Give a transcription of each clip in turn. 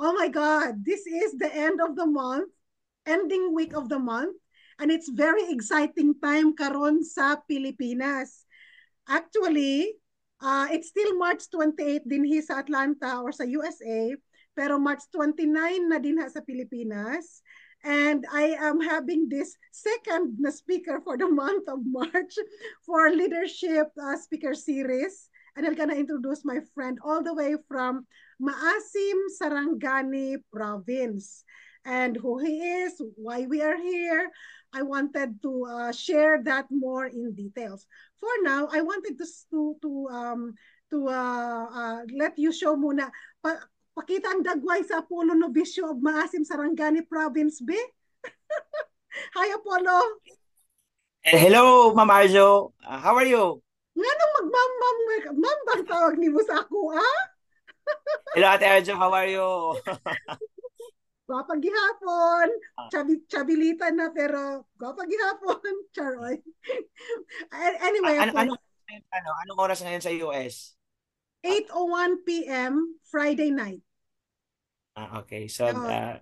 Oh my God, this is the end of the month, ending week of the month, and it's very exciting time karon sa Pilipinas. Actually, it's still March 28 din sa Atlanta or sa USA, pero March 29 na din sa Pilipinas. And I am having this second na speaker for the month of March for leadership speaker series. And I'm gonna introduce my friend all the way from Maasim, Sarangani Province. And who he is, why we are here. I wanted to share that more in details. For now, I wanted to let you show muna. Pakita ang dagway sa Apollo Novicio of Maasim, Sarangani Province, be? Hi, Apollo. Hello, Ma'am Arjo. How are you? Nga nung mag-ma'am bang tawag ni mo sa ako, ah? Hello, Ate Arjo. How are you? Gwapang gihapon. Ah, Chabilitan na pero gwapang gihapon. Charoy. Anyway, ano, Apollo, anong oras ngayon sa US? Ah, 8:01 p.m. Friday night. okay. So, Uh,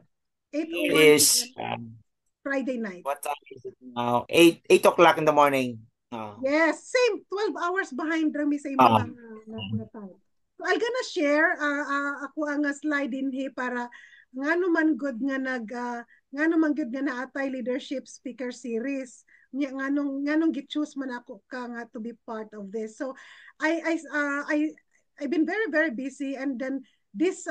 8:01 here is, p.m. Friday night. what time is it now? 8 o'clock in the morning. Oh. Yes, same. 12 hours behind rami sa imo Ah, nga time. So I'm gonna share ako ang slide din para ngano man good nga ngano man good nga naatay leadership speaker series. Nganong gi-choose man ako ka nga to be part of this. So I've been very busy, and then this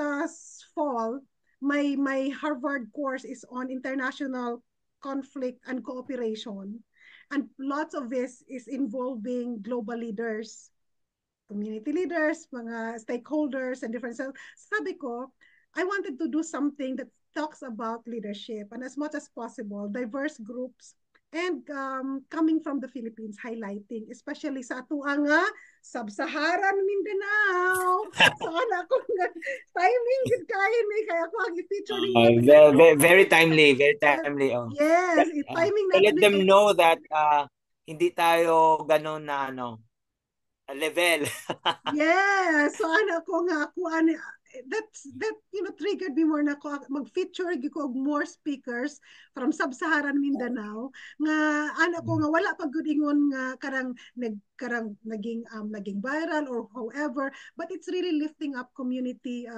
fall my Harvard course is on international conflict and cooperation, and lots of this is involving global leaders, community leaders, mga stakeholders, and different. So sabi ko, I wanted to do something that talks about leadership and as much as possible, diverse groups, and coming from the Philippines, highlighting, especially sa atuang Sub-Saharan Mindanao. So ana ko nga timing gid kay ni kaya ako ang i-feature ninyo today. very timely, very timely. Oh. Yes, timing To natin let ni kay. them know that hindi tayo ganun na level. Yeah, so ana ko nga ako ani that triggered me more na ko mag-feature ko og more speakers from Sub-Saharan Mindanao nga ana ko nga wala pa gud ingon nga naging viral or however, but it's really lifting up community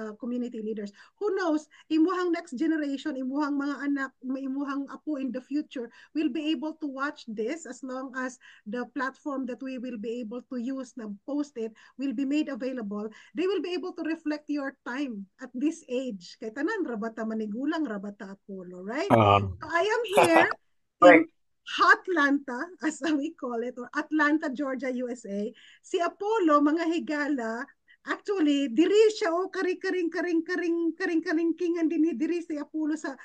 leaders. Who knows, imuhang next generation, imuhang mga anak, imuhang apo in the future will be able to watch this as long as the platform that we will be able to use na post it will be made available. They will be able to reflect your time at this age. Kay tanan rabata manigulang rabata Apollo, right? Um, So I am here in Correct. Hotlanta, as we call it, or Atlanta, Georgia, USA. Si Apollo, mga higala, actually, diri siya o karing-karing-karing-karing-karingkingan din diri si Apollo sa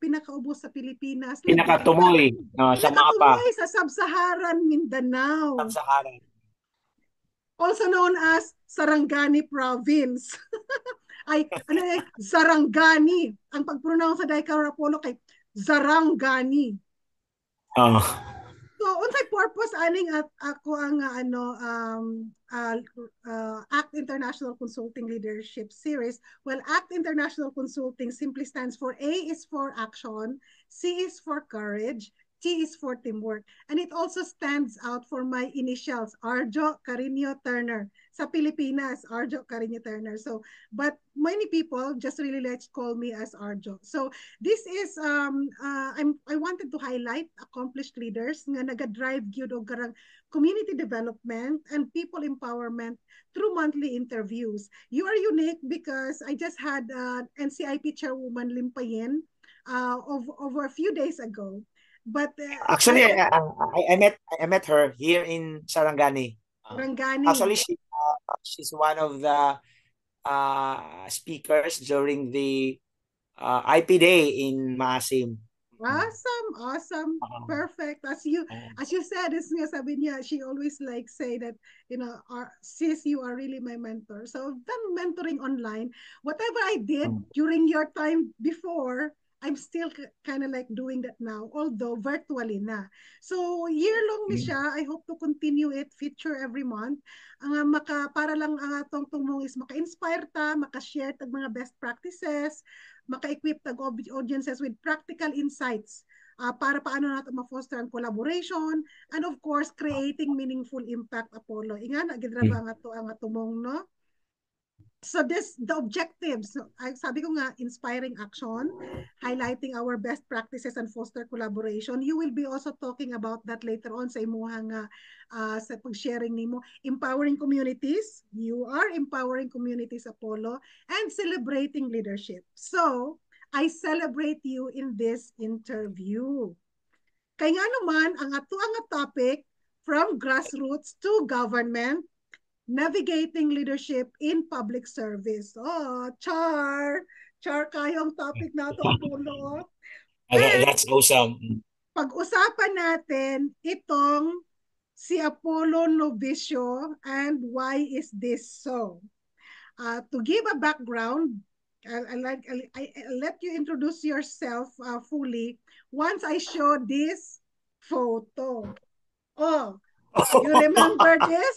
pinakaubos sa Pilipinas. Pinakatumoy sa mapa. Pinakatuloy sa Sub-Saharan Mindanao, Sub-Saharan. also known as Sarangani Province. Ay, ano Zarangani. Ang pag-pronounce sa Daikar Apollo kay Zarangani. Oh. So, unsay purpose aning at ako ang ACT International Consulting Leadership Series? Well, ACT International Consulting simply stands for A is for action, C is for courage, T is for teamwork. And it also stands out for my initials, Arjo Carino Turner. Sa Pilipinas, Arjo Carino Turner. So, but many people just really let's call me as Arjo. So, this is I wanted to highlight accomplished leaders nga naga-drive gyud og garang community development and people empowerment through monthly interviews. You are unique because I just had NCIP chairwoman Limpayen over a few days ago. But Actually, I met her here in Sarangani. Rangani, Actually, she's one of the speakers during the IP Day in Maasim. awesome, perfect. As you said, is nga sabi niya, she always like say that sis, you are really my mentor. So then mentoring online, whatever I did during your time before, I'm still kind of like doing that now, although virtually na. So, year-long ni siya. I hope to continue it, feature every month. Para lang ang atong tumong is maka-inspire ta, maka-share tag mga best practices, maka-equip tag audiences with practical insights para paano natin ma-foster ang collaboration, and of course, creating meaningful impact, Apollo. Ingan, agidraba nga to ang atumong, no? So the objectives, sabi ko nga, inspiring action, highlighting our best practices and foster collaboration. You will be also talking about that later on sa imuhang sa pag-sharing nimo. Empowering communities, you are empowering communities, Apollo, and celebrating leadership. So, I celebrate you in this interview. Kaya nga naman, ang ato ang topic, from grassroots to government, navigating leadership in public service. Oh, Char! Char kayong topic na ito, Apollo. That's awesome. Pag-usapan natin itong si Apollo Novicio and why is this so? To give a background, I'll let you introduce yourself fully once I show this photo. Oh, you remember this?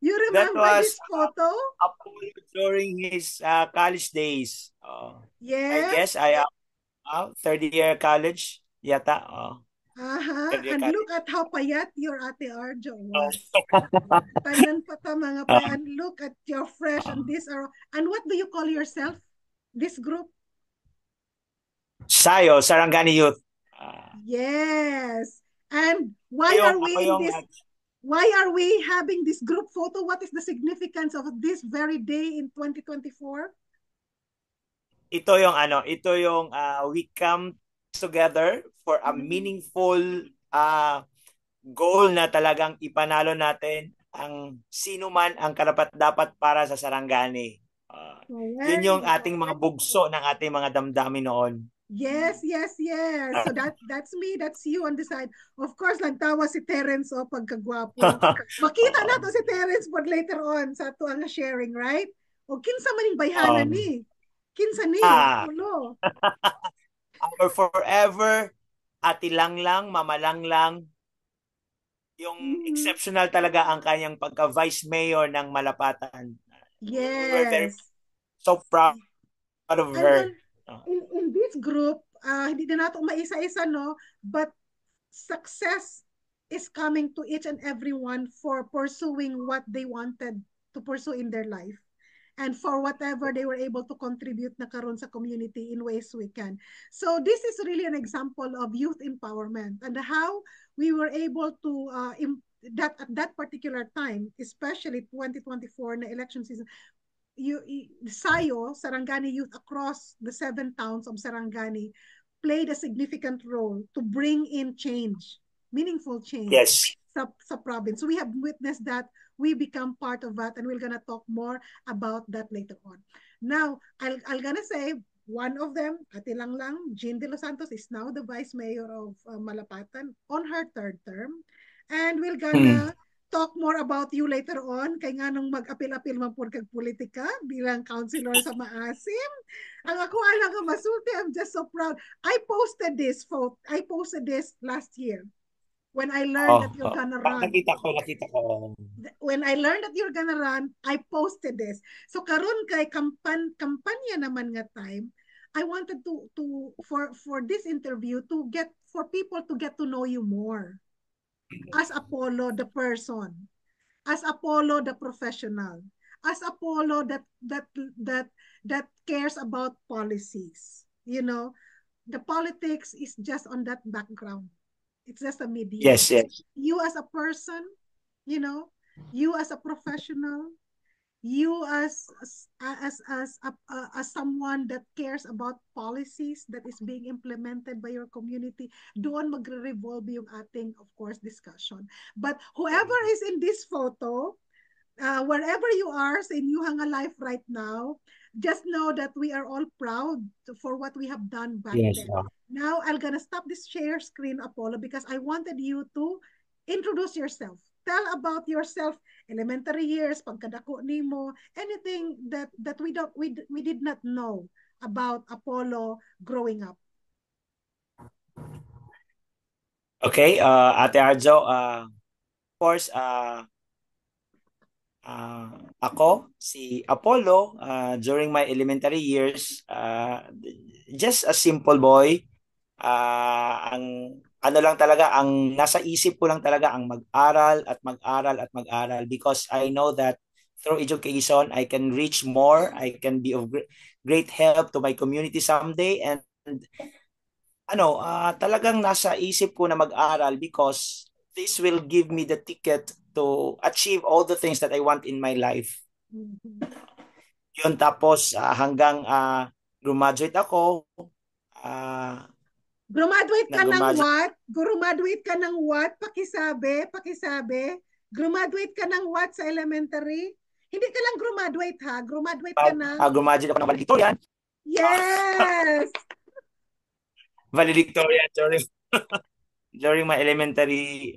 You remember this photo? Apollo during his college days. I Yes. guess I am third year college yata. And look at how payat your Ate Arjo was. Tanan pa ta mga payat. And look at your fresh and this are. And what do you call yourself? This group? Sayo, Sarangani Youth. Yes. And why are we in this? Why are we having this group photo? What is the significance of this very day in 2024? Ito yung we come together for a meaningful goal na talagang ipanalo natin ang sino man ang karapat-dapat para sa Sarangani. Yun yung ating mga bugso ng ating mga damdamin noon. Yes. So that's me, that's you on the side. Of course, nagtawa si Terence pagkagwapo. Makita na to si Terence but later on sa ato ang sharing, right? O kinsa maning bayhanan ni? Kinsa ni? Ulo. Our forever, ati lang, mamalang lang. Yung exceptional talaga ang kanyang pagka-vice mayor ng Malapatan. Yes. We were very so proud of her. In this group, hindi na natin maisa-isa, no? But success is coming to each and everyone for pursuing what they wanted to pursue in their life. And for whatever they were able to contribute na karon sa community in ways we can. So this is really an example of youth empowerment and how we were able to at that particular time, especially 2024 na election season, Sayo, Sarangani Youth across the 7 towns of Sarangani played a significant role to bring in change, meaningful change sa province. So we have witnessed that. We become part of that, and we're gonna talk more about that later on. Now, I'll gonna say one of them, Ate Lang, Jean De Los Santos, is now the Vice Mayor of Malapatan on her 3rd term. And we're gonna talk more about you later on kay nga nung mag-apil-apil man po kag politika bilang councilor sa Maasim. Ang ako alang nga masulti, I'm just so proud. I posted this last year when I learned that you're gonna run. Nakita ko. When I learned that you're gonna run, I posted this. So karon kay kampanya naman nga time, I wanted to for this interview for people to get to know you more. As Apollo the person, as Apollo the professional, as Apollo that cares about policies. You know, the politics is just on that background. It's just a media. Yes. You as a person, you know, you as a professional, you as someone that cares about policies that is being implemented by your community, doon magre-revolve yung ating, of course, discussion. But whoever is in this photo, wherever you are sa inyong life right now, just know that we are all proud for what we have done back then. Now, I'm gonna stop this share screen, Apollo, because I wanted you to introduce yourself. Tell about yourself, elementary years, pagkadako nimo, anything that we did not know about Apollo growing up? Okay, Ate Arjo, of course, ako, si Apollo, during my elementary years, just a simple boy. Ang ano lang talaga, ang nasa isip ko lang talaga ang mag-aral at mag-aral at mag-aral because I know that through education, I can reach more. I can be of great help to my community someday. And talagang nasa isip ko na mag-aral because this will give me the ticket to achieve all the things that I want in my life. Mm-hmm. Yun, tapos hanggang graduate ako. Graduate ka ng Nag-graduate. what? Graduate ka ng what? Pakisabi, pakisabi. Graduate ka ng what sa elementary? Hindi ka lang graduate ha. Graduate ka ng... Graduate ako ng valedictorian. Yes! Valedictorian during my elementary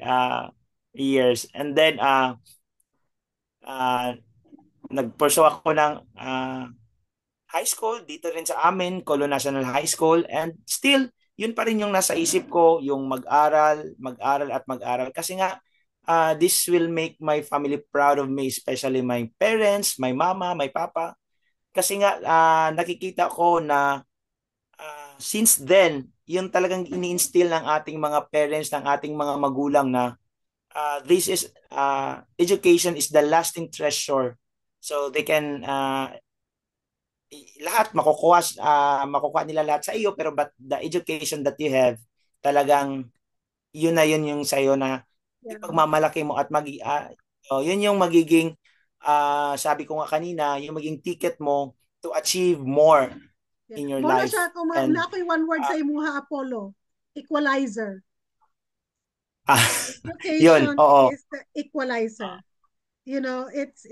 years. And then, nag-pursue ako ng high school dito rin sa amin, Colo National High School. And still, yun pa rin yung nasa isip ko, yung mag-aral, mag-aral at mag-aral. Kasi nga, this will make my family proud of me, especially my parents, my mama, my papa. Kasi nga, nakikita ko na since then, yun talagang ini-instill ng ating mga parents, ng ating mga magulang na this is education is the lasting treasure. So they can lahat makukuha nila lahat sa iyo, pero but the education that you have talagang yun na yun yung sa iyo na ipagmamalaki mo at yun yung magiging sabi ko nga kanina, yung magiging ticket mo to achieve more in your Muna life. siya, na ako'y one word sa imuha, Apollo. Equalizer. Yun, Education oo. is the equalizer. You know, it's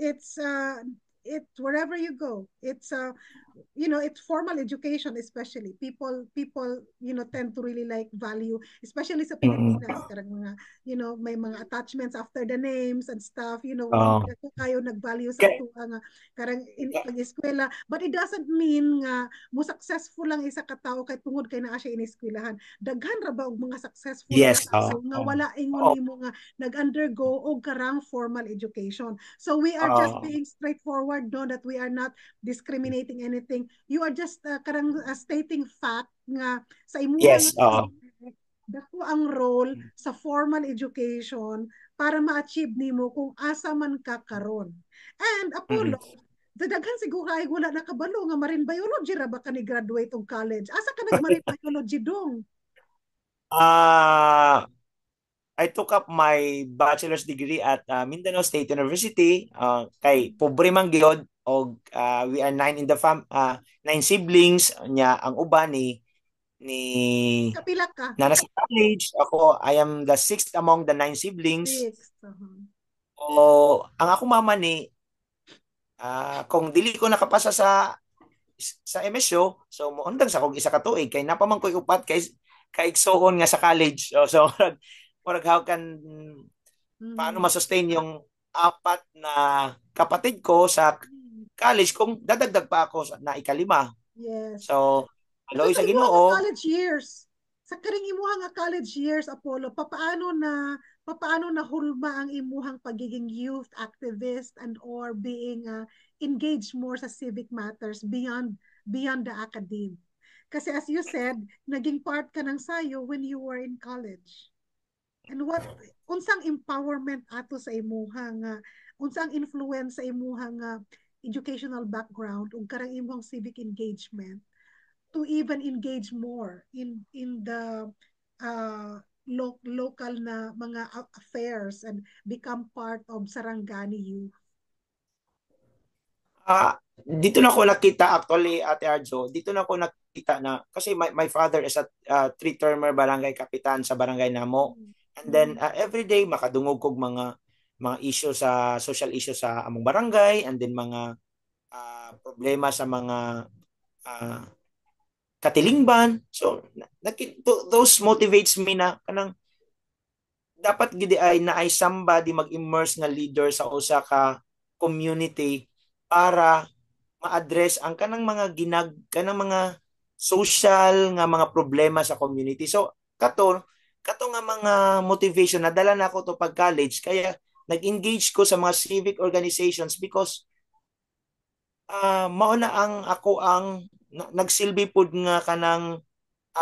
wherever you go, it's it's formal education, especially people tend to really like value, especially sa Pilipinas, karang mga may mga attachments after the names and stuff, kayo nag-value sa ito nga karang pag-eskwela, but it doesn't mean nga mo successful lang isa ka tawo kay tungod kay naa siya ineskwelahan. Daghan ra ba og mga successful nga wala ingon nimo nga nag-undergo og karang formal education. So we are just being straightforward, no, that we are not discriminating anything. You are just karang stating fact nga sa imuha dako ang role sa formal education para ma-achieve nimo kung asa man ka karon. And Apollo, daghan siguro ay wala nakabalo nga marine biology ra ba ka ni graduate og college? Asa ka nag marine biology dong? I took up my bachelor's degree at Mindanao State University. Kay pobre man gyud og we are nine in the nine siblings nya ang uban ni kapila ka na nasa college. Ako, I am the sixth among the nine siblings. Ang ako mama ni kung dili ko nakapasa sa MSU, so moundang sa kog isa ka tuig kay napaman ko'y upat kay kaigsoon nga sa college. So how can paano ma-sustain yung apat na kapatid ko sa college kung dadagdag pa ako na ikalima. Yes. So, aloy sa Ginoo. College years. Sa karing imuhang college years, Apollo, papaano na hulma ang imuhang pagiging youth activist and or being engaged more sa civic matters beyond the academe? Kasi as you said, naging part ka ng sayo when you were in college. And unsang empowerment ato sa imuhang unsang influence sa imuhang educational background ug karang imong civic engagement to even engage more in the local na mga affairs and become part of Sarangani youth? Dito na ko nakita actually, Ate Arjo, dito na ko nakita na kasi my father is a three-termer barangay kapitan sa barangay namo. And then every day makadungog kog mga issue sa social issue sa among barangay, and then mga problema sa mga katilingban. So those motivates me na kanang dapat gid ay naay somebody mag-immerse nga leader sa usa ka community para ma-address ang kanang mga social nga mga problema sa community. So kato nga mga motivation nadala na ako to pag college kaya nag-engage ko sa mga civic organizations because mao na ang ako ang nagsilbi pud nga kanang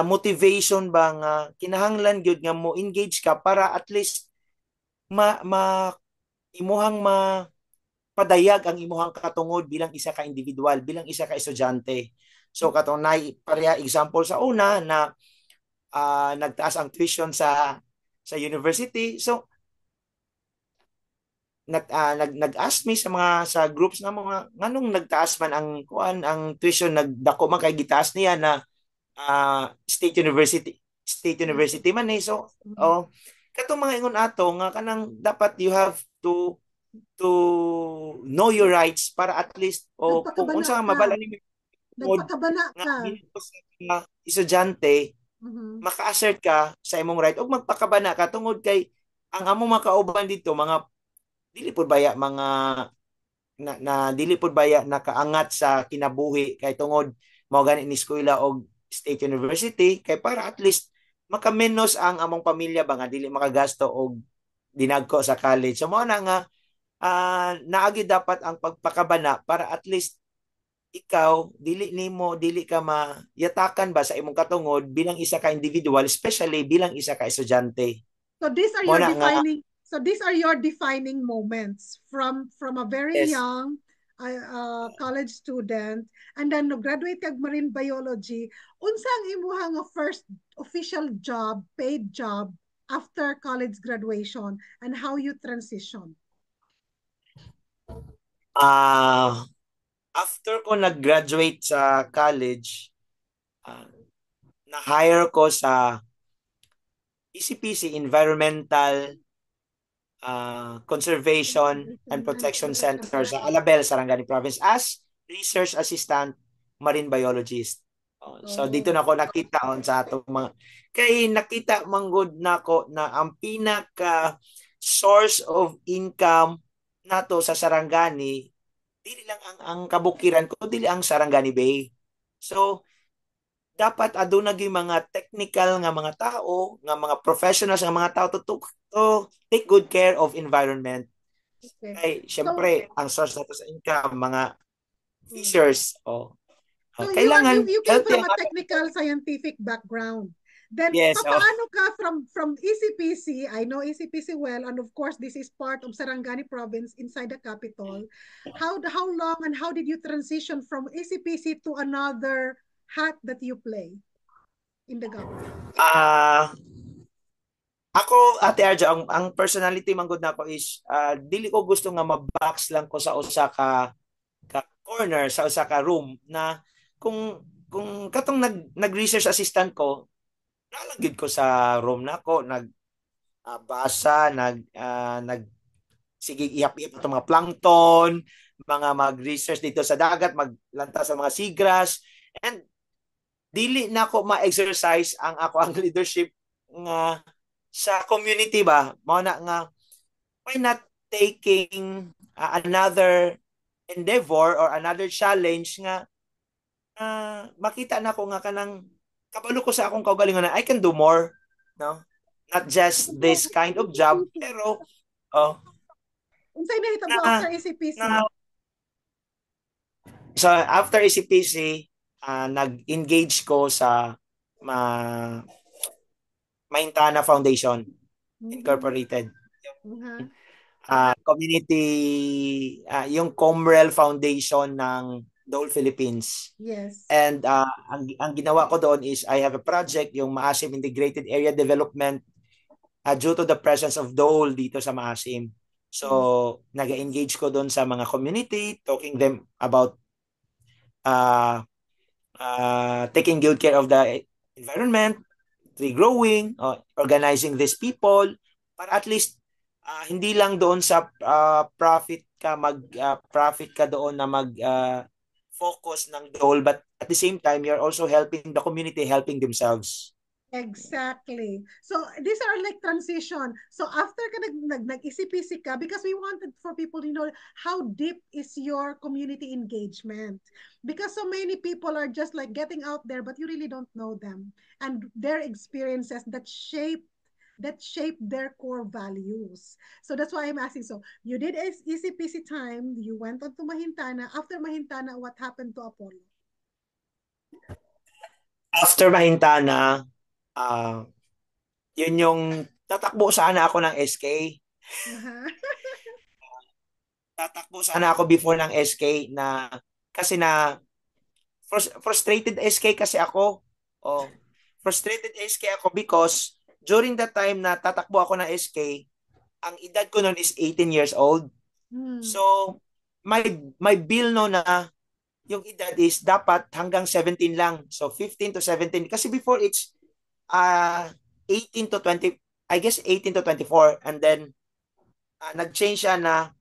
motivation ba nga kinahanglan gyud nga mo engage ka para at least ma imuhang padayag ang imuhang katungod bilang isa ka individual, bilang isa ka estudyante. So katong pareha example sa una na nagtaas ang tuition sa university. So nag-ask me sa mga sa groups na mga nganong nagtaas man ang kuan ang tuition nagdako man kay gitaas niya na state university man eh. So katong mga ingon ato nga kanang dapat you have to know your rights para at least kung Nagpakabana unsa nga ka. mabala ni Nagpakabana nga ka. bilang sa estudyante Mhm. maka-assert ka sa imong right ug magpakabana ka tungod kay ang among makauban dito mga dili pud baya mga dili pud baya nakaangat sa kinabuhi kay tungod mao gani ni eskwela og state university kay para at least makamenos ang among pamilya ba nga dili makagasto og dinagko sa college. So mao na nga naagi dapat ang pagpakabana para at least ikaw dili ka mayatakan ba sa imong katungod bilang isa ka individual especially bilang isa ka estudyante. So these are Mo your na nga defining moments from a very yes. young college student, and then no graduate kag marine biology. Unsa ang imuhang first official job, paid job after college graduation, and how you transition? Ah After ko nag-graduate sa college, ah, na-hire ko sa ECPC Environmental Conservation and Protection Center sa Alabel, Sarangani Province as Research Assistant Marine Biologist. So dito Oh, na ako nakita sa atong mga kay nakita manggod nako na ang pinaka source of income nato sa Sarangani dili lang ang kabukiran ko dili ang Sarangani Bay. So dapat aduna gyud mga technical nga mga tao, nga mga professionals nga mga tao to take good care of environment. okay. Kay So, syempre ang source nato sa income mga mm. fishers So kailangan you came healthy from ang a ating technical scientific background. Then yes papaano ka from ECPC? I know ECPC well, and of course this is part of Sarangani province inside the capital. How long and how did you transition from ECPC to another hat that you play in the government? ah ako Ate Arja ang personality man gud nako is dili ko gusto nga mabox lang ko sa usa ka corner sa usa ka room na kung katong nag-research assistant ko nalagid ko sa room nako basa nag sige ihap-ihap itong mga plankton mga mag-research dito sa dagat maglanta sa mga seagrass and dili na ako ma-exercise ang ako ang leadership nga sa community ba mao na nga why not taking another endeavor or another challenge nga makita na ko nga kanang kabalo ko sa akong kaugalingon na I can do more no not just this kind of job pero oh Unsay nahitabo mo na after ECPC? na so after ECPC nag-engage ko sa uh, Maintana Foundation Mhm. Incorporated Mhm. community yung Comrel Foundation ng Dole Philippines. Yes. And ang ginawa ko doon is I have a project yung Maasim Integrated Area Development due to the presence of Dole dito sa Maasim. Yes. So, nag-engage ko doon sa mga community, talking them about uh, taking good care of the environment, tree growing, organizing these people, para at least hindi lang doon sa profit ka doon na mag focus ng Dole, but at the same time, you're also helping the community, helping themselves. Exactly. So these are like transition. So after ka nag-isip-isip ka, because we wanted for people to know how deep is your community engagement. Because so many people are just like getting out there, but you really don't know them and their experiences that shape their core values. So that's why I'm asking. So you did ECPC time, you went on to Mahintana. After Mahintana, what happened to Apollo? After Mahintana, ah yun yung tatakbo sana ako ng SK. Uh-huh. Tatakbo sana ako before ng SK na kasi na frustrated SK kasi ako. Oh, frustrated SK ako because during that time na tatakbo ako ng SK, ang edad ko noon is 18 years old. Hmm. So, my bill no na yung edad is dapat hanggang 17 lang. So, 15 to 17. Kasi before it's uh, 18 to 20, I guess 18 to 24. And then, nag-change siya na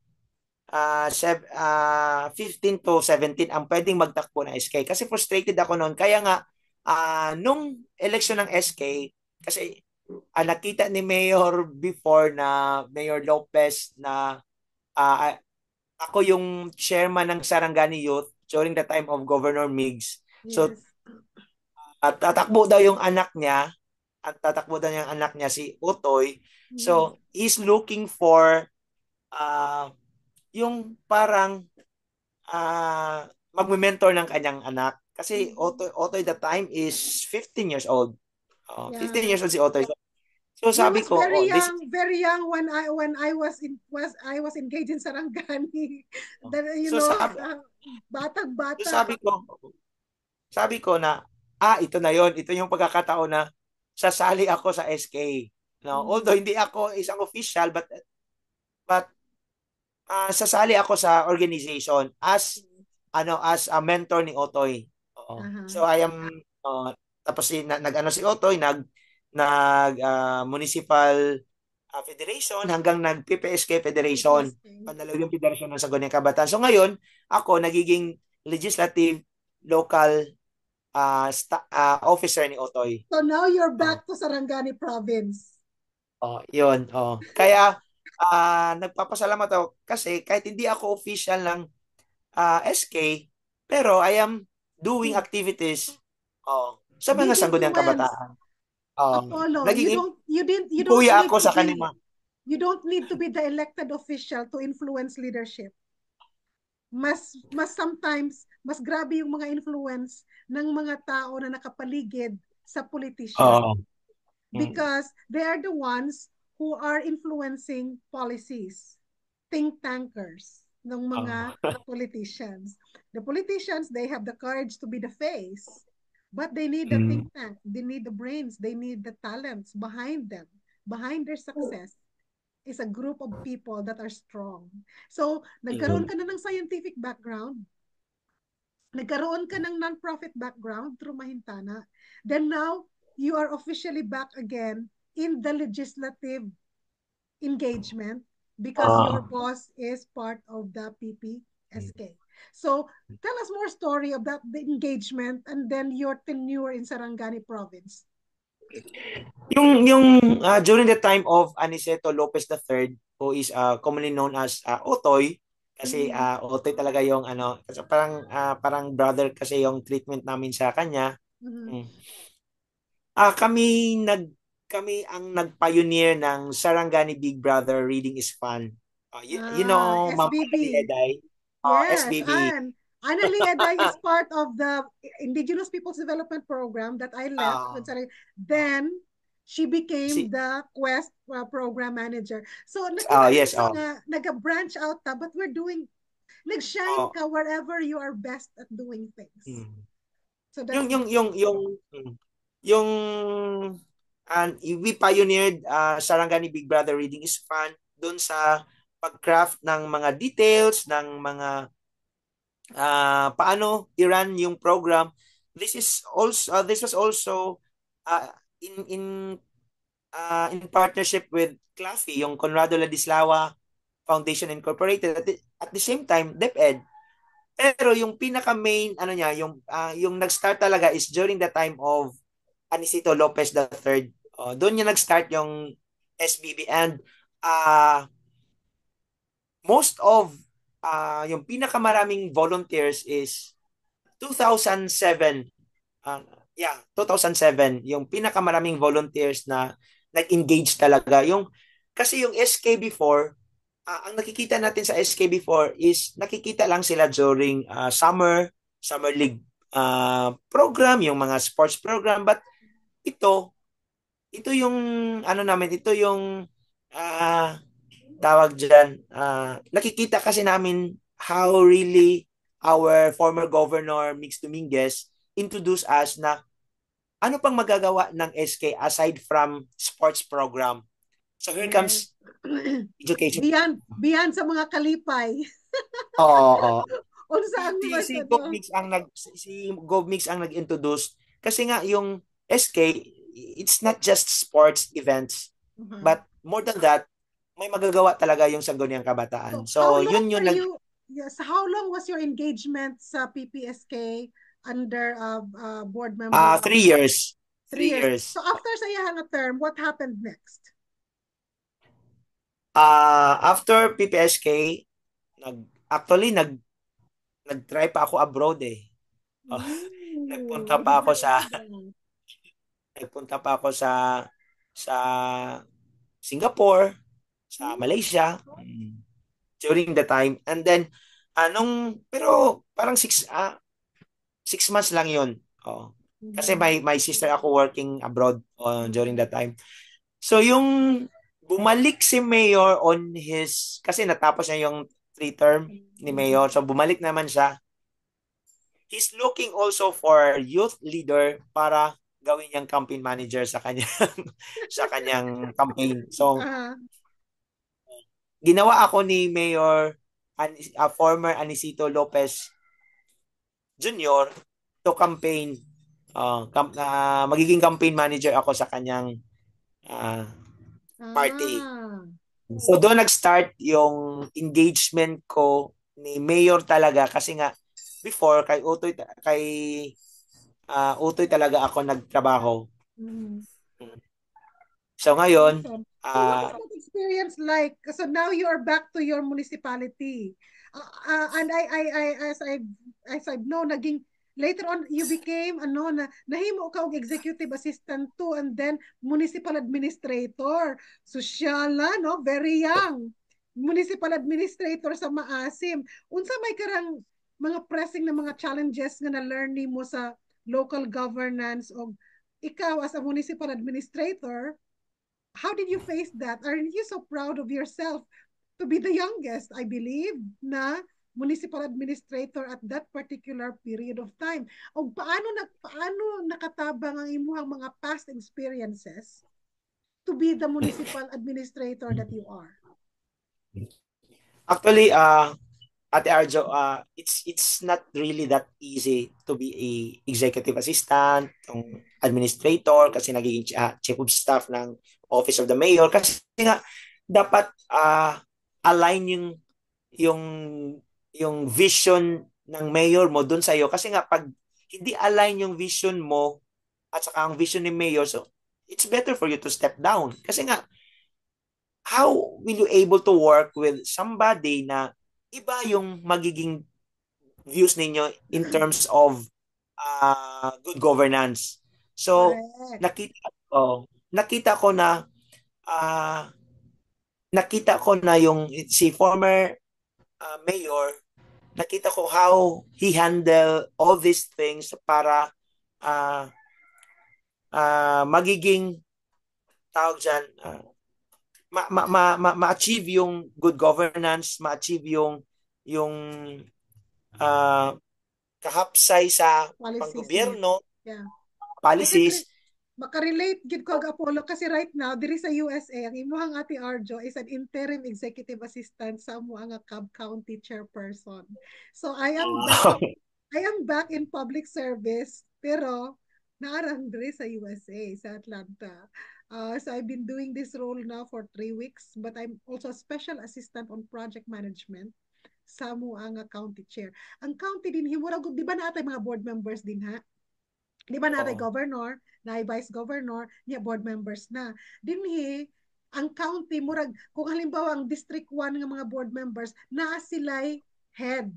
15 to 17 ang pwedeng magtakbo ng SK. Kasi frustrated ako noon. Kaya nga, nung election ng SK, kasi nakita ni Mayor before na Mayor Lopez na ah, ako yung chairman ng Sarangani Youth during the time of Governor Migs. So, Yes. at tatakbo daw yung anak niya, at tatakbo daw yung anak niya si Utoy. Mm. So, he's looking for uh, yung parang magme-mentor ng kanyang anak. Kasi Mhm. Otoy that time is 15 years old. 15 Yeah. years old si Otoy. So He sabi was ko, oh, this is very young when I was engaged in Sarangani. That so sabi, so batang-bata. sabi ko na ito na yon, ito yung pagkakataon na sasali ako sa SK. No, Mm. although hindi ako isang official but sasali ako sa organization as a mentor ni Otoy. Oo. Uh-huh. So I am tapos nag-ano si Otoy municipal federation hanggang nag PPSK Federation. PPSK. Panalawang federation ng Sangguniang Kabataan. So ngayon, ako nagiging legislative local officer ni Otoy. So now you're Oh, back to Sarangani province. yun. Kaya nagpapasalamat ako kasi kahit hindi ako official ng SK, pero I am doing activities sa mga Big sangguniang influence. kabataan. Um, Apollo, naging you don't kuya need ako to sa be kanila. you don't need to be the elected official to influence leadership. Mas sometimes mas grabe yung mga influence ng mga tao na nakapaligid sa politician Oo. Mm. because they are the ones who are influencing policies, think tankers ng mga Oo. politicians. The politicians, they have the courage to be the face, but they need the think Mm. tank, they need the brains, they need the talents behind them, behind their success is a group of people that are strong. So, nagkaroon Mm. ka na ng scientific background, nagkaroon ka ng non-profit background through Mahintana, then now, you are officially back again in the legislative engagement because your Oo. boss is part of the PPSK. So, tell us more story about the engagement and then your tenure in Sarangani province. Yung during the time of Aniceto Lopez III, who is commonly known as Otoy, kasi Mm-hmm. Otoy talaga yung kasi parang brother kasi yung treatment namin sa kanya. Mm-hmm. Mm. Kami ang nag-pioneer ng Sarangani Big Brother Reading is Fun. You know Ma'am Annalie SBB. Eday, Yes, SBB. and Annalie Eday is part of the Indigenous Peoples Development Program that I left. Uh, Then, she became si the Quest program manager. So, nakita yes, natin na nag-branch out ta, but we're doing, nag-shine oh, ka wherever you are best at doing things. mm. So, that's yung good. yung we pioneered Sarangani Big Brother Reading is Fun doon sa pag-craft ng mga details ng mga paano i-run yung program. This was also uh, in in partnership with CLAFI, yung Conrado Ladislao Foundation Incorporated, at the same time DepEd. Pero yung pinaka main ano niya, yung nag-start talaga is during the time of Anisito Lopez III. Doon niya nag-start yung SBB, and uh, most of yung pinakamaraming volunteers is 2007. Uh, yeah, 2007 yung pinakamaraming volunteers na nag-engage talaga. Yung kasi yung SK before, ang nakikita natin sa SK before is nakikita lang sila during summer league program, yung mga sports program, but ito ito yung ano namin, ito yung ah tawag dyan, nakikita kasi namin how really our former governor Mix Dominguez introduced us na ano pang magagawa ng SK aside from sports program. So here Yes. comes education. Beyond sa mga kalipay. Oo. Unsa Si, ang si, mas si ano? Gov Mix ang nag-introduce kasi nga yung SK, it's not just sports events, Uh-huh. but more than that, may magagawa talaga yung Sangguniang Kabataan. So, how So long yun yung were you, yes, how long was your engagement sa PPSK under board member? 3 years. 3 years. 3 years. So, after sa iyang term, what happened next? After PPSK, actually nag-try pa ako abroad eh. Oh, Ooh, nagpunta pa ako sa abroad. nagpunta pa ako sa Singapore, sa Mm, Malaysia, during the time. And then pero parang 6 months lang 'yon. Oh. Kasi mhm, my sister ako working abroad during mhm, that time. So yung bumalik si Mayor on kasi natapos niya yung 3 term ni mhm. Mayor. So bumalik naman siya. He's looking also for youth leader para gawin niyang campaign manager sa kanyang sa kanyang campaign. So Ah, ginawa ako ni Mayor former Anisito Lopez Jr. to campaign, magiging campaign manager ako sa kanyang uh, party. ah, So doon nag-start yung engagement ko ni Mayor talaga kasi nga before kay Utoy talaga ako nagtrabaho. mhm. So ngayon, Awesome. So what is uh, that experience like? So now you are back to your municipality. And as I know, naging later on you became nahimo ka og executive assistant too, and then municipal administrator. Sosyala, no? Very young. Municipal administrator sa Maasim. Unsa may karang mga pressing na mga challenges nga na-learn nimo sa local governance, o ikaw as a municipal administrator, how did you face that? Aren't you so proud of yourself to be the youngest, I believe, na municipal administrator at that particular period of time? O paano nakatabang ang imuhang mga past experiences to be the municipal administrator that you are? actually, Ate Arjo, it's not really that easy to be a executive assistant, yung administrator, kasi nagiging chief of staff ng Office of the Mayor. Kasi nga, dapat align yung, yung vision ng mayor mo dun sa'yo. Kasi nga, pag hindi align yung vision mo at saka ang vision ni mayor, so it's better for you to step down. Kasi nga, how will you able to work with somebody na iba yung magiging views ninyo in terms of good governance. So Correct. nakita ko na uh, nakita ko na yung si former mayor, nakita ko how he handle all these things para uh, magiging tawag dyan, ma-achieve yung good governance, ma-achieve yung uh, kahapsay sa Policies niya. panggobyerno, Yeah. I can policies. makarelate gid ko ag Apollo kasi right now diri sa USA ang imuhang ate Arjo is an interim executive assistant sa amo ang Cobb County chairperson. So I am back in public service pero naarang diri sa USA sa Atlanta. So I've been doing this role now for 3 weeks, but I'm also a special assistant on project management sa amo ang county chair. Ang county din himura gud di ba natay mga board members din ha? Di ba na Oo. governor, na vice governor, niya board members na. Dinhi, ang county, murag, kung halimbawa ang District 1 ng mga board members, naa sila'y head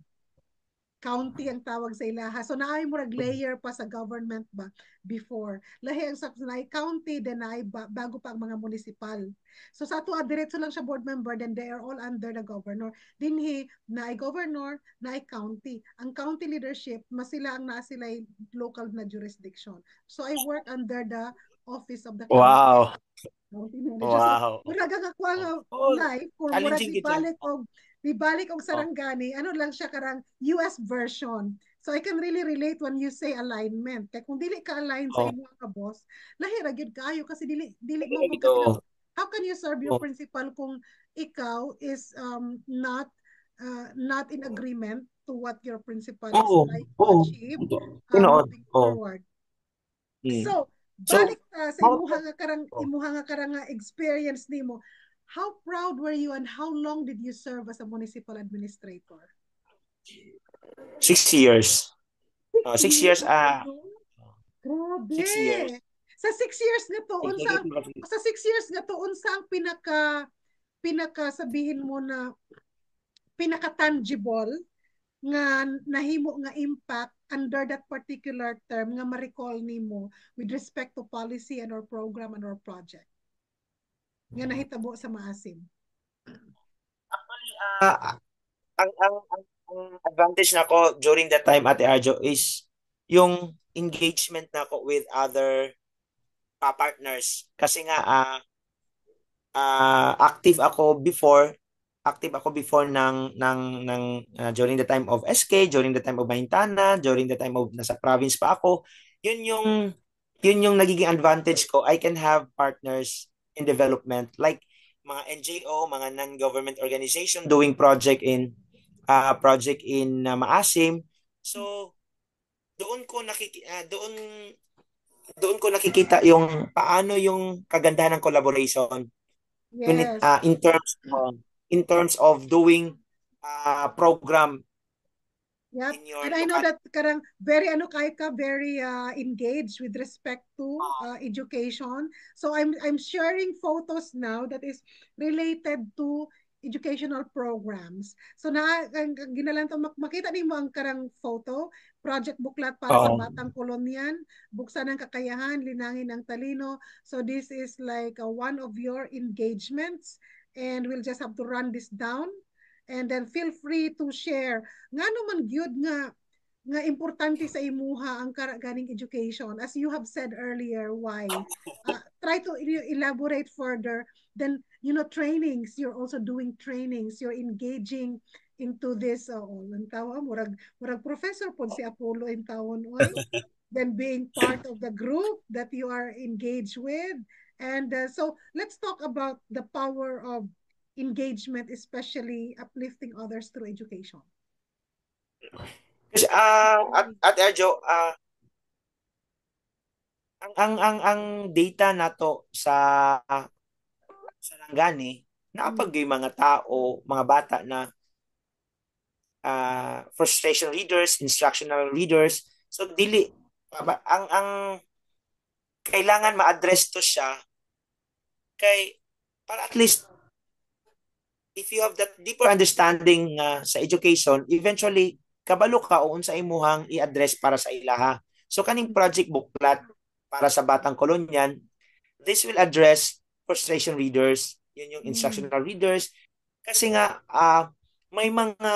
county ang tawag sa ilaha. So naay murag layer pa sa government ba before. Lahi ang sa naay county then naay bago pa ang mga municipal. So sa ato diretso lang siya board member then they are all under the governor. Dinhi naay governor, naay county. Ang county leadership mas sila ang naa sila local na jurisdiction. So I work under the office of the Wow. county manager. So Wow. murag ang ako ang Oh, life or murag challenging gid siya. ibalik og Oh. Sarangani, ano lang siya karang US version. So I can really relate when you say alignment. Kaya kung dili ka align sa Oh. imo ka boss, lahi ra gyud kaayo kasi dili mo Lagi man kasi to. how can you serve your Oh. principal kung ikaw is not in agreement to what your principal is Oo. trying to Oo. achieve Tinood. moving Oh. forward. Hmm. So, So, balik sa how to, oh. imuha nga karang experience nimo. How proud were you and how long did you serve as a municipal administrator? 6 years. 6 years, Years? Grabe. 6 years. Sa 6 years nga to, Higit mo kasi. sa 6 years nga to, unsa ang pinaka sabihin mo na pinaka tangible nga nahimo nga impact under that particular term nga ma-recall nimo with respect to policy and or program and or project nga nahitabo sa maasim. Ah, ang advantage na ko during that time, Ate Arjo, is yung engagement na ko with other partners. Kasi nga, active ako before during the time of SK, during the time of Mahintana, during the time of nasa province pa ako. Yun yung yun yung nagiging advantage ko. I can have partners in development like mga NGO, mga non-government organization doing project in Maasim. So doon ko nakikita yung paano yung kagandahan ng collaboration when Yes. in terms of doing program Yep. in your And I know locality. that karang very ano kay ka very engaged with respect to education. So I'm sharing photos now that is related to educational programs. So ginalan to makita nimo ang karang photo, project buklat para sa Oo. batang kolonyan, buksan ang kakayahan, linangin ang talino. So this is like one of your engagements and we'll just have to run this down and then feel free to share nga naman gyud nga importante sa imuha ang ganing education as you have said earlier why try to elaborate further then trainings you're also doing trainings you're engaging into this ang tawa murag professor pod si Apollo in tawon oy then being part of the group that you are engaged with and so let's talk about the power of engagement, especially uplifting others through education. Kasi at Erjo, ang data nato sa Langani, Mm. nakapag mga tao, mga bata na frustration readers, instructional readers. So dili ang kailangan ma-address to siya kay para at least if you have that deeper understanding sa education, eventually kabalo ka o unsa imuhang i-address para sa ilaha. So kaning project buklat para sa batang kolonyan, this will address frustration readers, yun yung Mm. instructional readers kasi nga may mga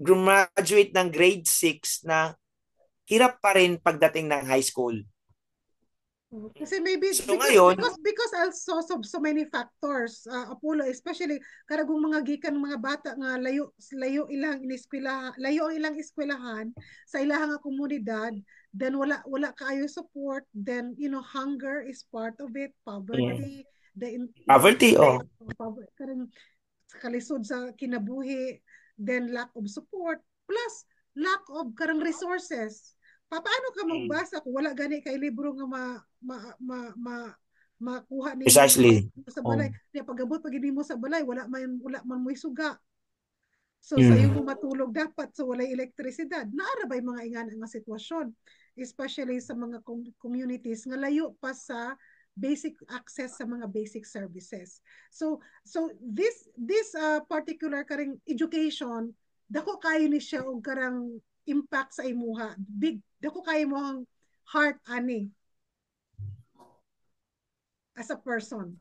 graduate ng grade 6 na hirap pa rin pagdating ng high school. Kasi maybe So ngayon, because also so many factors Apollo especially karagong mga gikan mga bata nga layo ilang ineskwelahan layo ang ilang eskwelahan sa ilang komunidad then wala kaayo support then hunger is part of it poverty poverty, karang kalisod sa kinabuhi then lack of support plus lack of karang resources paano ka magbasa kung wala gani kay libro nga ma, ma, ma, makuha nimo precisely. sa balay. Niya pagabot pag mo sa balay wala man mo'y suga. So sayo mo matulog dapat so walay elektrisidad. Naara ba'y mga ingan nga sitwasyon, especially sa mga communities nga layo pa sa basic access sa mga basic services. So this particular karing education dako kayo ni siya og karang impact sa imuha. Big dako kayo mo ang heart ani as a person.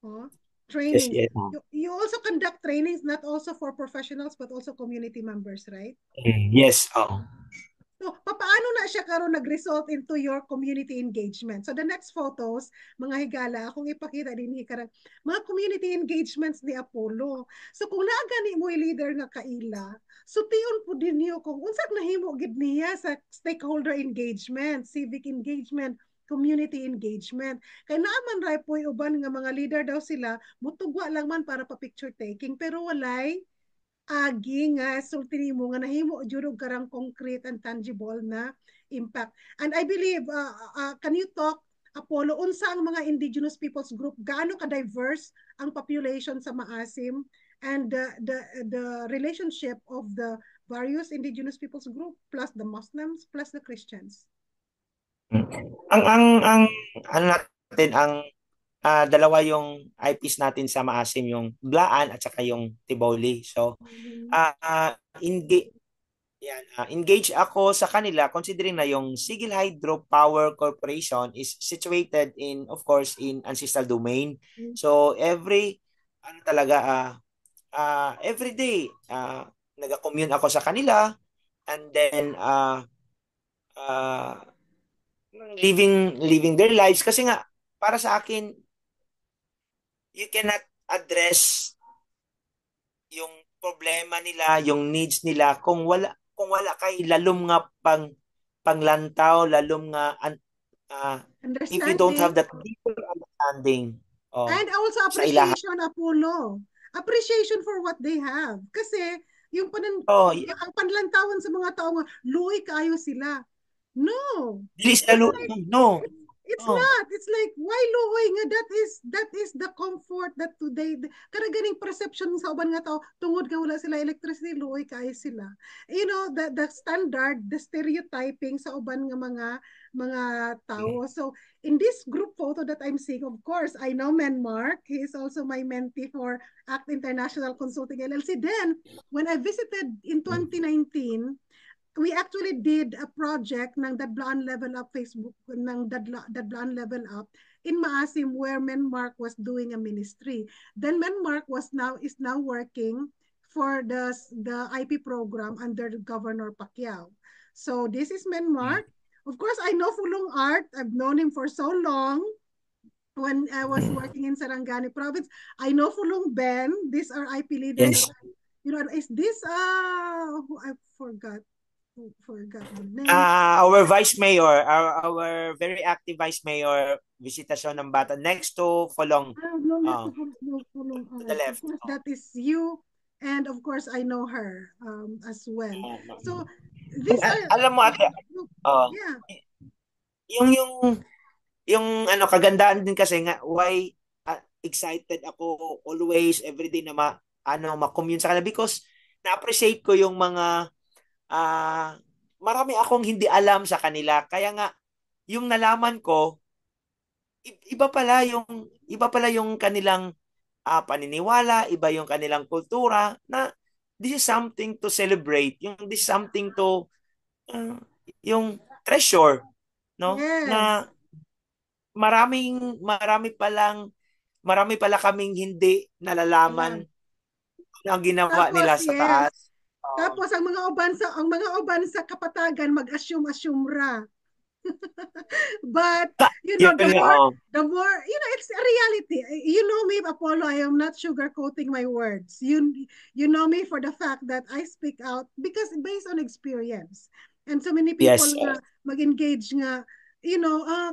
Oh, Yes, trainings. yes. You also conduct trainings not also for professionals but also community members, right? Yes, oo. So, paano na siya karon nag-result into your community engagement? So, the next photos, mga higala, akong ipakita din karang mga community engagements ni Apollo. So, kung naagani mo leader nga kaila, so tiyon po din niyo kung unsag nahimo gid niya sa stakeholder engagement, civic engagement, community engagement. Kay naaman ray po uban nga mga leader daw sila, mutugwa lang man para pa picture taking, pero walay agi nga sulti mo nga nahimo jud og karang concrete and tangible na impact. And I believe can you talk Apollo unsa ang mga indigenous peoples group gaano ka diverse ang population sa Maasim and the relationship of the various indigenous peoples group plus the Muslims plus the Christians. Ang ano natin ang dalawa yung eyepiece natin sa Maasim, yung Blaan at saka yung Tiboli. So engage engage ako sa kanila considering na yung Sigil Hydropower Corporation is situated in of course in ancestral domain. So ano talaga every day naga-commune ako sa kanila and then uh, living their lives kasi nga para sa akin you cannot address yung problema nila, yung needs nila kung wala kay lalom nga panglantaw, lalom nga if you don't have Understanding that deeper understanding and also sa ilaha. appreciation Apollo. Appreciation for what they have. Kasi yung Oh, ang panlantawan sa mga tao nga luoy kayo sila. No. dili sila It's like no. it's Oh. not. It's like why luoy nga that is the comfort that today kada ganing perception sa uban nga tao tungod nga wala sila electricity luoy kayo sila. You know the standard, the stereotyping sa uban nga mga tao. So in this group photo that I'm seeing, of course, I know Mark. He is also my mentee for ACT International Consulting LLC. Then, when I visited in 2019, we actually did a project ng Dadlaan Level Up Facebook, ng Dadlaan Level Up in Maasim where Mark was doing a ministry. Then Mark is now working for the IP program under Governor Pacquiao. So this is Mark. Of course, I know Fulong Art. I've known him for so long when I was working in Sarangani province. I know Fulong Ben. These are IP leaders. Yes. You know, is this I forgot the name. Our vice mayor, our very active vice mayor, Visitasyon ng Bata next to Folong. No, Fulong To Art. the Of left. course, that is you. And of course, I know her as well. So, these are... Alam mo ate, yeah. yung ano kagandaan din kasi nga why excited ako always everyday na ma-commune sa kanila because na-appreciate ko yung mga marami akong hindi alam sa kanila kaya nga yung nalaman ko iba pala yung kanilang paniniwala, iba yung kanilang kultura na this is something to celebrate, this is something to yung treasure, no? Yes. Na marami pala kaming hindi nalalaman ang ginawa Tapos, nila sa taas. Tapos ang mga uban sa kapatagan mag-assume ra. But you know, the more it's a reality. You know me, Apollo, I am not sugarcoating my words. You know me for the fact that I speak out because based on experience. And so many people nga mag-engage nga,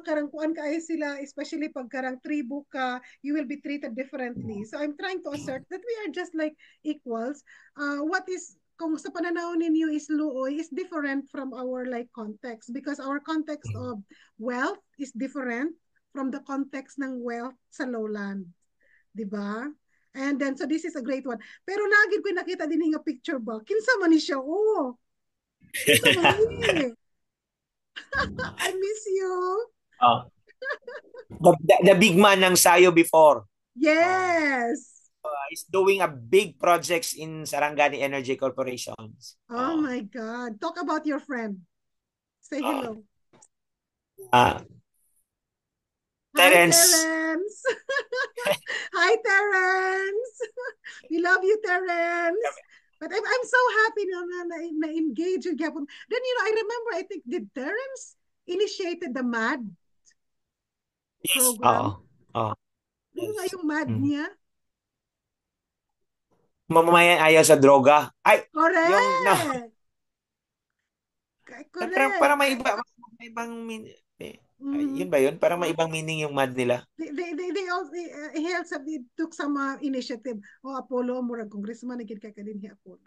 karang kuan kaay sila, especially pag karang tribu ka, you will be treated differently. So I'm trying to assert that we are just like equals. What is kung sa pananaw ninyo is luoy is different from our like context because our context of wealth is different from the context ng wealth sa lowland. 'Di ba? And then, so this is a great one. Pero nagid ko nakita din nga picture ba? Kinsa man ni siya? Oh, kinsa man ni? I miss you. Oh. The big man ng Sayo before. Yes. Is doing a big projects in Sarangani Energy Corporations. Oh my God. Talk about your friend. Say hello. Hi, Terence. Terence. Hi, Terence. We love you, Terence. But I'm so happy na engage with Gapon. Then, I remember, I think, did Terence initiated the MAD program? Oo. Ano nga Yes. yung MAD niya? Mamamayan ayaw sa droga. Ay, Correct. yung no. Correct. Para may ibang yun ba yun? Parang may ibang meaning yung mad nila. They also, he took some initiative. Apollo, murag congressman, naging kakadin ni Apollo.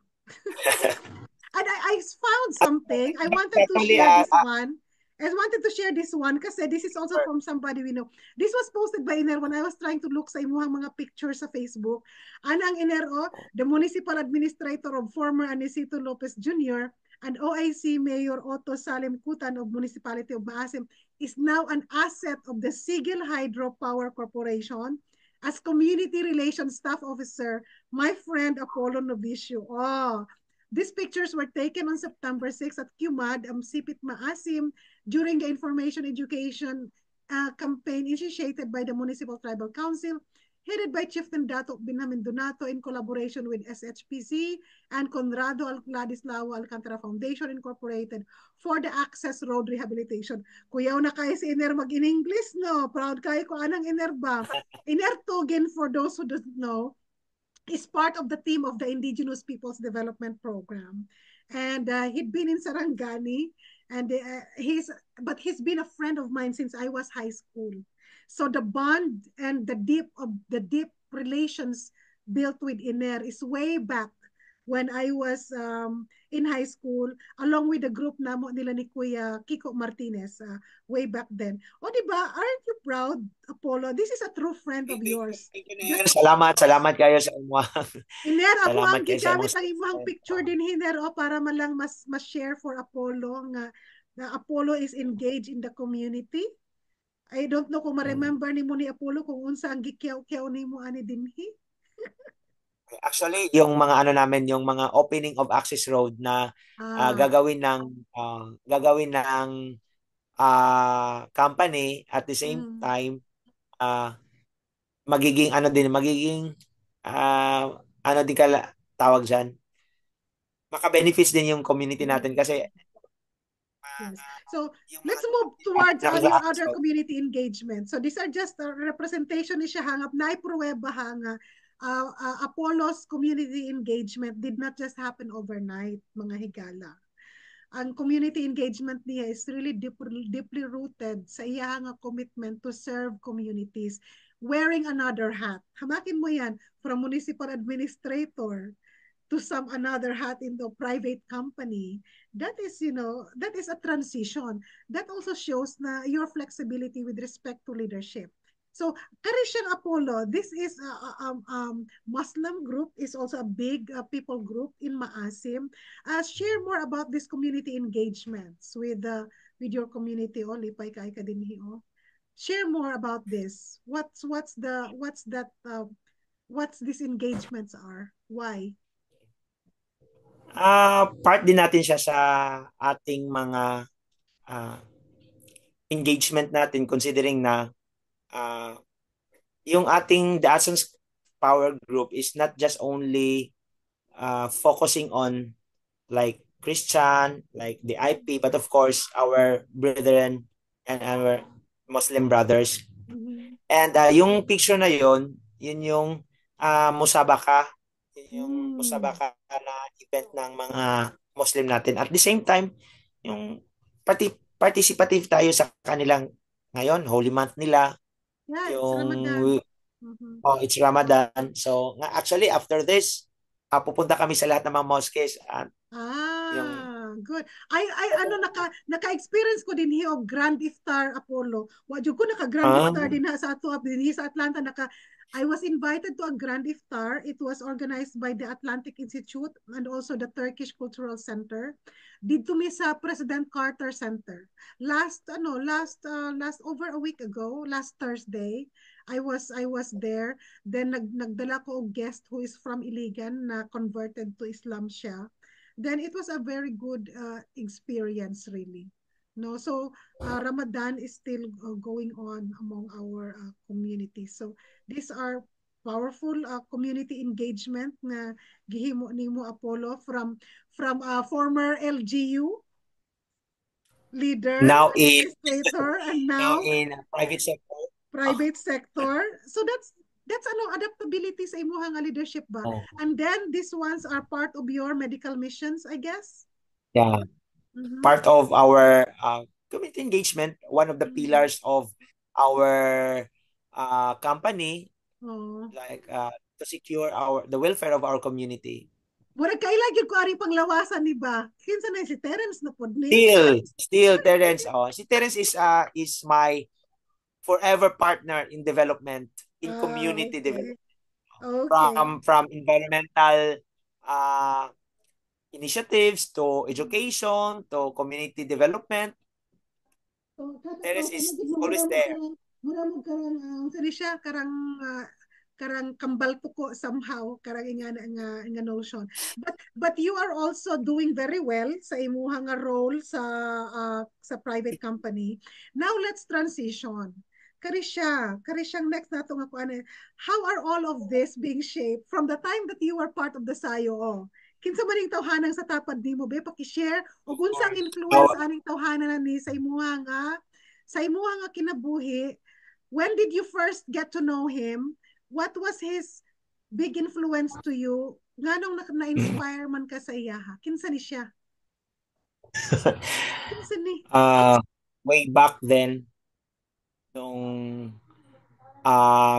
And I found something. I wanted to share this one. I wanted to share this one kasi this is also from somebody we know. This was posted by Iner when I was trying to look sa imuhang mga pictures sa Facebook. Anang Iner, the municipal administrator of former Anicito Lopez Jr. and OIC Mayor Otto Salim Kutan of Municipality of Maasim is now an asset of the Sigil Hydropower Corporation as Community Relations Staff Officer, my friend Apollo Novicio. These pictures were taken on September 6 at QMAD, Sipit Maasim, during the information education campaign initiated by the Municipal Tribal Council, headed by Chieftain Dato Binhamin Donato in collaboration with SHPC and Conrado Ladislao Alcantara Foundation Incorporated for the Access Road Rehabilitation. Kuyaw na kayo si Iner mag-in-English, no? Proud kayo ko anang Iner ba? Iner Tugin, for those who don't know, is part of the team of the Indigenous Peoples Development Program. And he'd been in Sarangani, and he's been a friend of mine since I was high school. So the bond and the deep relations built with Iner is way back when I was in high school, along with the group nila ni Kuya Kiko Martinez way back then. O diba, aren't you proud, Apollo? This is a true friend of yours. Salamat kayo sa imuha. Iner, ako ang gigamit ang imuhang picture din, Hiner, para malang mas share for Apollo nga na Apollo is engaged in the community. I don't know kung ma-remember ni mo ni Apollo kung unsa ang gikyaw-kyaw ni mo ani dinhi. Actually, yung mga namin, yung mga opening of access road na gagawin ng company at the same time magiging din tawag diyan. Maka-benefits din yung community natin kasi yes. So, let's move towards your other community engagement. So, these are just a representation ni siya hangap na ipruweba hanga Apollo's community engagement did not just happen overnight, mga higala. Ang community engagement niya is really deeply rooted sa iyang commitment to serve communities, wearing another hat. Hamakin mo yan, from municipal administrator to some another hat in the private company. That is, that is a transition. That also shows na your flexibility with respect to leadership. So, Karishan Apollo, this is Muslim group, is also a big people group in Maasim. Share more about this community engagements with your community. Lipay kay kadinhi. Share more about this. What's these engagements are? Why? Part din natin siya sa ating mga engagement natin, considering na yung ating The Asons Power Group is not just only focusing on like Christian, like the IP, but of course our brethren and our Muslim brothers. And yung picture na yun yung musabaka, yung musabaka na event ng mga Muslim natin. At the same time, yung participative tayo sa kanilang ngayon, Holy Month nila. Yeah, it's Ramadan. It's Ramadan. So, actually, after this, pupunta kami sa lahat ng mga mosques. Good. Naka-experience ko din of Grand Iftar, Apollo. Wadyo ko naka-Grand Iftar din sa Atlanta. I was invited to a grand iftar. It was organized by the Atlantic Institute and also the Turkish Cultural Center. Dito mi sa President Carter Center. Last over a week ago, last Thursday, I was there. Then nagdala ko og guest who is from Iligan na converted to Islam siya. Then it was a very good experience really. No, so Ramadan is still going on among our community. So these are powerful community engagement na gihimo nimo Apollo from a former LGU leader, Now in administrator, and now now in private sector. Oh, private sector. So that's ano adaptability sa imuha nga leadership ba. oh, And then these ones are part of your medical missions, I guess. yeah. Mm-hmm. Part of our community engagement, one of the Mm-hmm. pillars of our company, Oh. like to secure the welfare of our community. Murag kaila gyud ko ari panglawasan ni ba? Kinsa na si Terence na pod ni? Still Terence. Oh, si Terence is my forever partner in development, in community Okay. development, Okay. from environmental uh, initiatives to education to community development. So Terence kakataw ka is magid always there. mura mo karang sani siya karang kambal tuko somehow karang nga notion. But you are also doing very well sa imuha nga role sa private company. Now let's transition. Kari siyang next nato nga kuan how are all of this being shaped from the time that you were part of the SAYO? Kinsa man ning tawhanang sa tapad nimo be paki-share ug Of unsang course. influence aning tawhanan ni sa imuha nga kinabuhi. When did you first get to know him? What was his big influence to you? Nganong na-inspire man ka sa iya ha? Kinsa ni siya? Kinsa ni? uh, Way back then, nung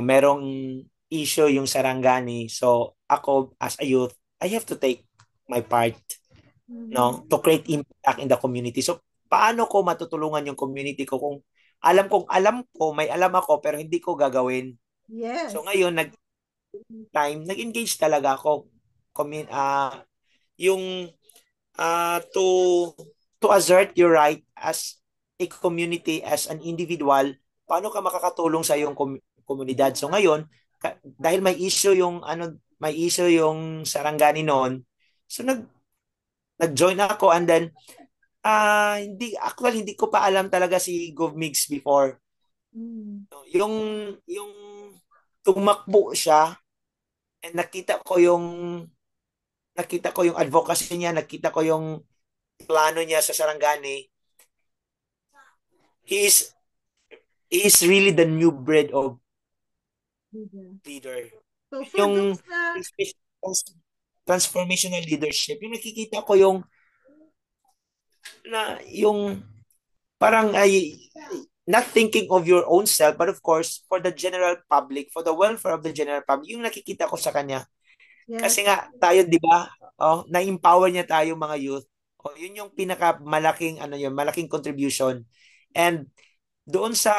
merong issue yung Sarangani. So ako as a youth, I have to take my part, Mm-hmm. no, to create impact in the community. So paano ko matutulungan yung community ko kung alam ko, may alam ako pero hindi ko gagawin. So Yes. ngayon nag-engage talaga ako yung to assert your right as a community, as an individual, paano ka makakatulong sa iyong komunidad. So ngayon, dahil may issue yung Sarangani noon, so nag-join ako, and then hindi ko pa alam talaga si GovMix before. Mm. Yung yung tumakbo siya, and nakita ko yung advocacy niya, nakita ko yung plano niya sa Sarangani. He is he is really the new breed of Yeah. leader. So for Yung those na transformational leadership, yung nakikita ko yung parang ay not thinking of your own self, but of course for the general public, for the welfare of the general public, yung nakikita ko sa kanya. yes. Kasi nga tayo, 'di ba? Oh, na-empower niya tayo mga youth. Oh, yun yung malaking contribution. And doon sa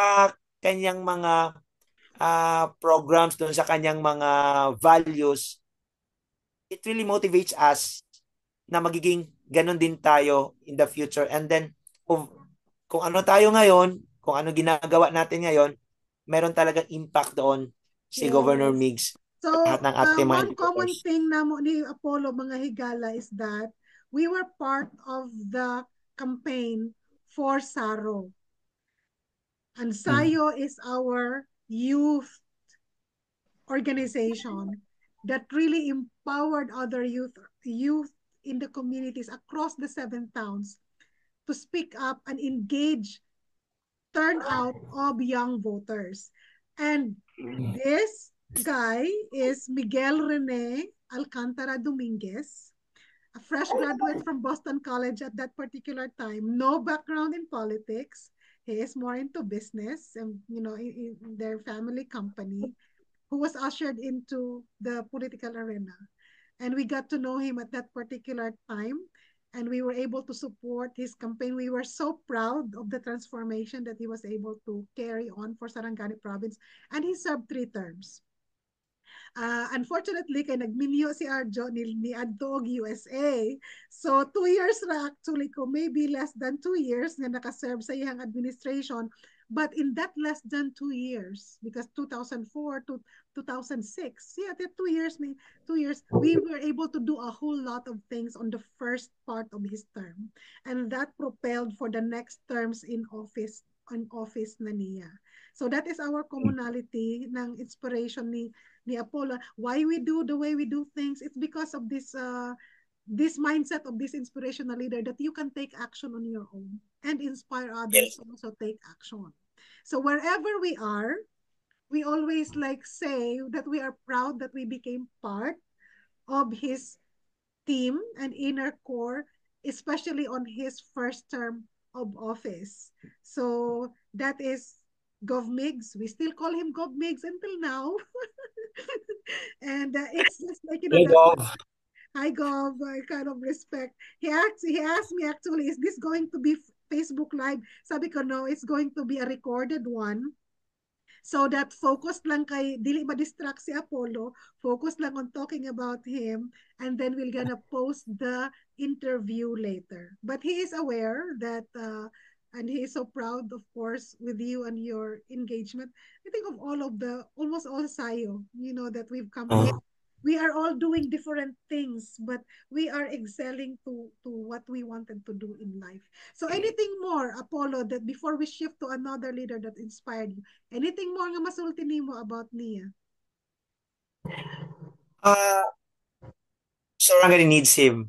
kanyang mga programs, doon sa kanyang mga values, it really motivates us na magiging ganun din tayo in the future. And then, kung ano tayo ngayon, kung ano ginagawa natin ngayon, meron talagang impact doon si Governor Yes. Migs at So lahat ng ating mga one common educators. thing na mo ni Apollo mga higala is that we were part of the campaign for Saro. And Mm. Sayo is our youth organization that really empowered other youth in the communities across the 7 towns to speak up and engage turnout of young voters. And this guy is Miguel Rene Alcantara Dominguez, a fresh graduate from Boston College at that particular time, no background in politics. He is more into business and, in their family company, who was ushered into the political arena. And we got to know him at that particular time. And we were able to support his campaign. We were so proud of the transformation that he was able to carry on for Sarangani province. And he served 3 terms. Unfortunately, kay nagminyo si Arjo ni Adto og USA. So, 2 years ra actually ko, maybe less than 2 years nga nakaserve sa iyang administration. But in that less than 2 years, because 2004 to 2006, yeah, that 2 years, 2 years, we were able to do a whole lot of things on the first part of his term. And that propelled for the next terms in office na niya. So that is our commonality ng inspiration ni Apollo. Why we do the way we do things, it's because of this mindset of this inspirational leader that you can take action on your own and inspire others Yes. to also take action. So wherever we are, we always like say that we are proud that we became part of his team and inner core, especially on his first term of office. So that is Gov Migs. We still call him Gov Migs until now. And it's just like, Hey, that Gov. I Gov, kind of respect. He asked me actually, is this going to be Facebook Live? Sabi ko, no, it's going to be a recorded one. So that focused lang kay, dili ma-distract si Apollo, focused lang on talking about him, and then we're gonna post the interview later. But he is aware that, and he is so proud, of course, with you and your engagement. I think of almost all sayo, that we've come, we are all doing different things, but we are excelling to what we wanted to do in life. So anything more, Apollo, that before we shift to another leader that inspired you, anything more nga masulti nimo about Nia? Sarangani needs him.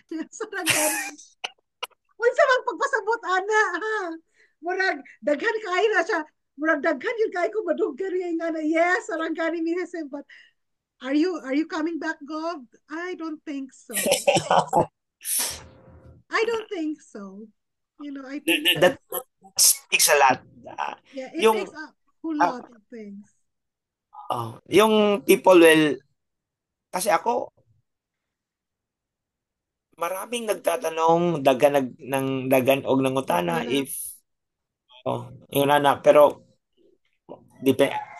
Sarangani. Unsa mang pagpasabot ana ha? Murag daghan kay na siya. Murag daghan yung kay ko maduggan nga na yes, Sarangani misses him, but are you coming back, Gov? I don't think so. I don't think so. I think That speaks a lot. yeah, it Yung takes a whole lot of things. yung people will, kasi ako maraming nagtatanong dagan og nangutana Wala. if yung nana, pero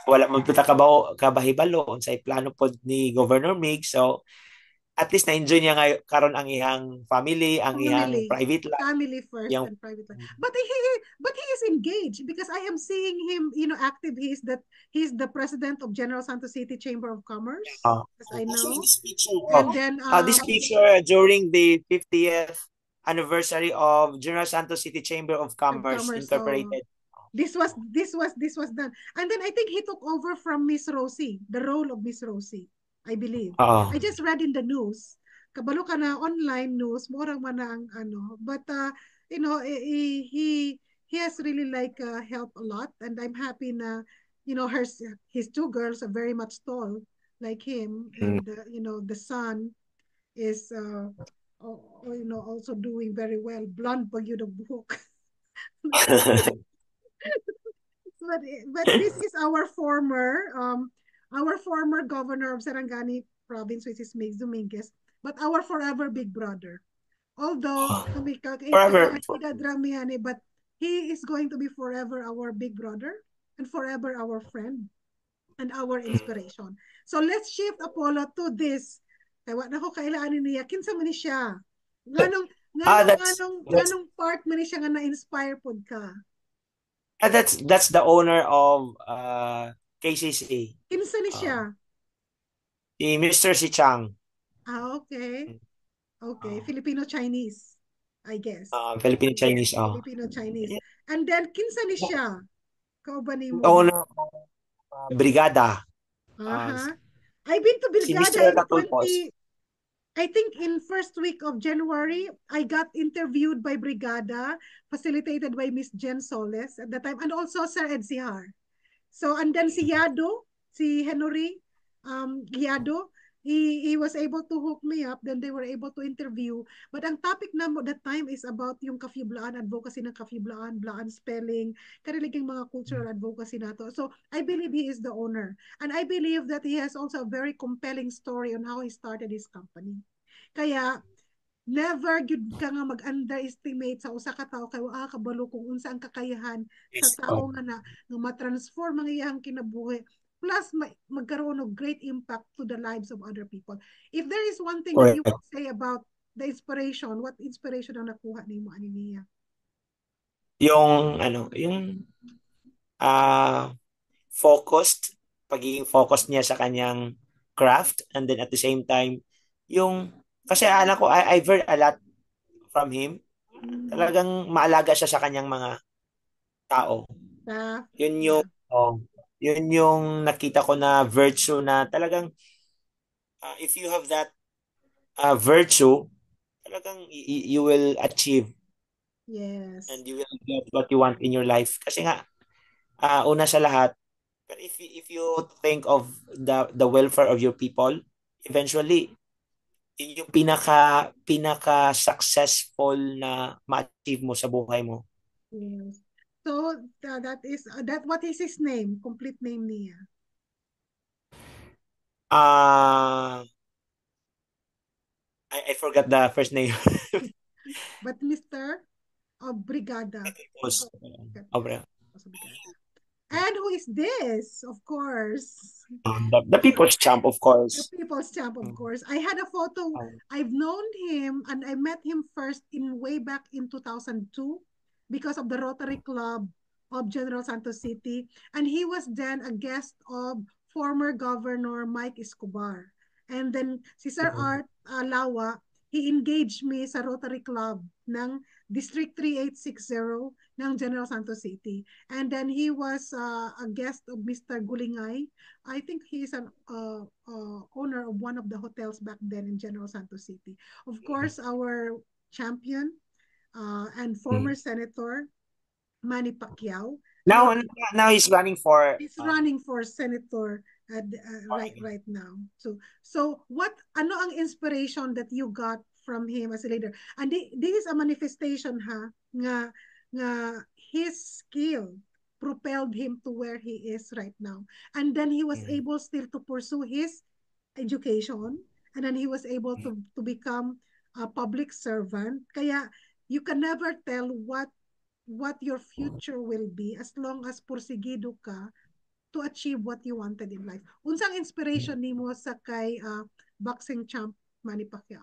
wala man puta kabahibalo unsay plano pod ni Governor Mig. So at least na-enjoy niya karon ang ihang family, ang ihang Family. private life, Family first yung and private life. But he is engaged because I am seeing him, active. He's the president of General Santos City Chamber of Commerce, as I know. this picture, And then this picture during the 50th anniversary of General Santos City Chamber of Commerce Commerce. Incorporated. This was done. And then I think he took over from Miss Rosie, the role of Miss Rosie, I believe. I just read in the news. Kabalo ka na online news, murang man na ang ano. But he has really like helped a lot, and I'm happy na his two girls are very much tall like him, and the son is also doing very well. Blonde pag yun ang buhok. But this is our former governor of Sarangani province, which is Migs Dominguez, but our forever big brother. Although Forever. but he is going to be forever our big brother and forever our friend and our inspiration. So let's shift, Apollo, to this. Kaya na ko kailangan niya. Kinsa man ni siya. Nganong part man ni siya nga na-inspire pod ka? That's the owner of KCC. Kinsa ni siya? Si Mr. Si Chang. Okay. Okay, Filipino-Chinese, I guess. Filipino-Chinese. Filipino-Chinese. And then, kinsa ni siya? Kauban ni mo? Owner Brigada. I've been to Si Brigada Mr. in I think in first week of January, I got interviewed by Brigada, facilitated by Miss Jen Soles at the time, and also Sir Ed Sihar. So, and then si Yado, si Henry Yado, he was able to hook me up. Then they were able to interview. But ang topic na that time is about yung Kafiblaan, advocacy ng Kafiblaan, Blaan spelling, kaniliging mga cultural advocacy nato. So I believe he is the owner. And I believe that he has also a very compelling story on how he started his company. Kaya, never gyud ka nga mag-underestimate sa usa ka tawo kay waa kabalo kung unsa ang kakayahan sa tawo nga matransform ang iyang kinabuhi plus magkaroon of great impact to the lives of other people. If there is one thing that you Correct. would say about the inspiration, what inspiration ang nakuha ni mo ani niya? Yung ah focused, pagiging focused niya sa kanyang craft, and then at the same time, yung, kasi alam ko, I've heard a lot from him. Mm, Talagang maalaga siya sa kanyang mga tao. staff, Yun yeah, yung, oh, yun yung nakita ko na virtue na talagang, if you have that virtue, talagang you will achieve yes, and you will get what you want in your life. Kasi nga, una sa lahat, but if you think of the welfare of your people, eventually yun yung pinaka successful na ma-achieve mo sa buhay mo. yes. So that is that. What is his name? Complete name niya. Ah, I forgot the first name. But Mr. Brigada. Was Obra. Brigada. And who is this? Of course. The People's Champ, of The course. People's Champ, of course. I had a photo. I've known him and I met him first in way back in 2002 because of the Rotary Club of General Santos City. And he was then a guest of former Governor Mike Escobar. And then si Sir Art Lawa, he engaged me sa Rotary Club ng District 3860 ng General Santos City. And then he was a guest of Mr. Gulingay. I think he's an owner of one of the hotels back then in General Santos City. Of course, our champion and former Senator Manny Pacquiao. He Now, now he's running for is running for senator right now. So what ano ang inspiration that you got from him as a leader? And this is a manifestation nga his skill propelled him to where he is right now. And then he was able still to pursue his education, and then he was able to become a public servant. Kaya you can never tell what your future will be as long as pursigido ka to achieve what you wanted in life. Unsang inspiration nimo sa kay boxing champ Manny Pacquiao?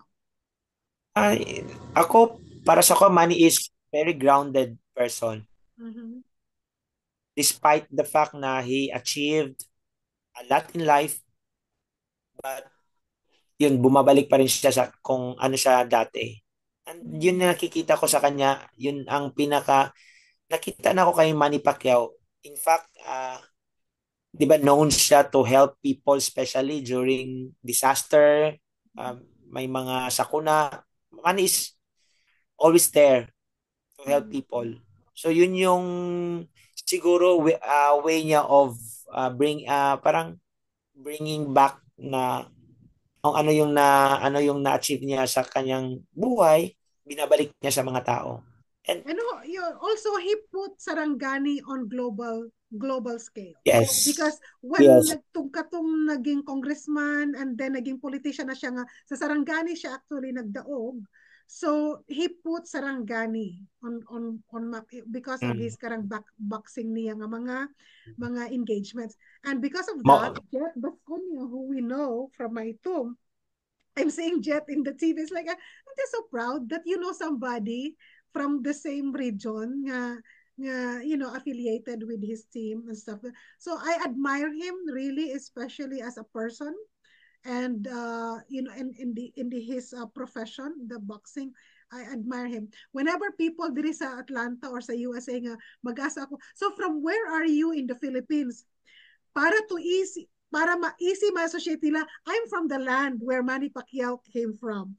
Ay, ako, para sa ko, Manny is very grounded person. Mm-hmm. Despite the fact na he achieved a lot in life, but yun, bumabalik pa rin siya sa kung ano siya dati. And yun na nakikita ko sa kanya, yun ang nakita na ako kay Manny Pacquiao. In fact, di ba known siya to help people especially during disaster, may mga sakuna. Manny is always there to help people. So yun yung siguro way niya of parang bringing back na kung ano yung na-achieve niya sa kanyang buhay, binabalik niya sa mga tao. And And also he put Sarangani on global scale. yes. Because when Yes. katong naging congressman and then naging politician na siya nga, sa Sarangani siya actually nagdaog. So he put Sarangani on map because of his karang boxing niya nga mga engagements. And because of that, Jet Basconio, who we know from my tomb, I'm saying Jet in the TV. It's like, I'm just so proud that you know somebody from the same region affiliated with his team and stuff. So I admire him really, especially as a person. And his profession, the boxing, I admire him. Whenever people diri sa Atlanta or sa USA nga mag-asa ako, so from where are you in the Philippines? Para easy ma-associate nila, I'm from the land where Manny Pacquiao came from.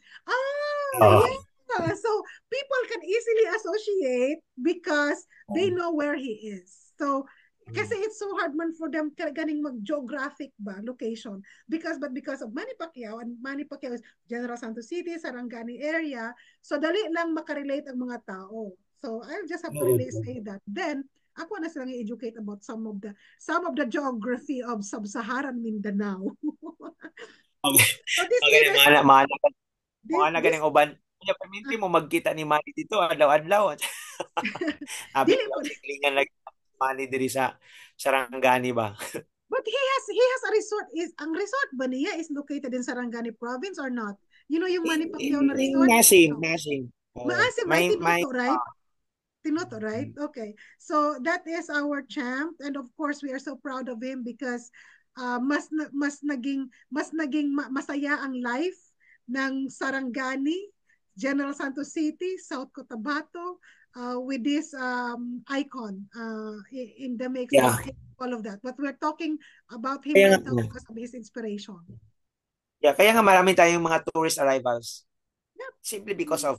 Yeah. So people can easily associate because they know where he is. So kasi it's so hard man for them ganing mag-geographic ba location but because of Manny Pacquiao, and Manny Pacquiao is General Santos City, Sarangani area, so dali lang makarelate ang mga tao. So I'll just have to really say that. Then ako na silang i-educate about some of the geography of sub-Saharan Mindanao. So this Okay, leaders, mga na this ganing uban. Kaya paminti mo magkita ni Manny dito adlaw-adlaw. Abi dili ko po siglingan lagi Manny diri sa Sarangani ba. But he has a resort. Ang resort ba niya is located in Sarangani province or not? You know yung Manny Pacquiao na resort? Massive, No. massive. Oh, Maasim, right? may Tinuto, right? Tinoto, right? Okay. So that is our champ, and of course we are so proud of him because mas naging masaya ang life ng Sarangani, General Santos City, South Cotabato, with this icon in the mix yeah. of all of that. But we're talking about him Kaya right now nga, because of his inspiration. yeah, kaya nga marami tayong mga tourist arrivals Yep. simply because of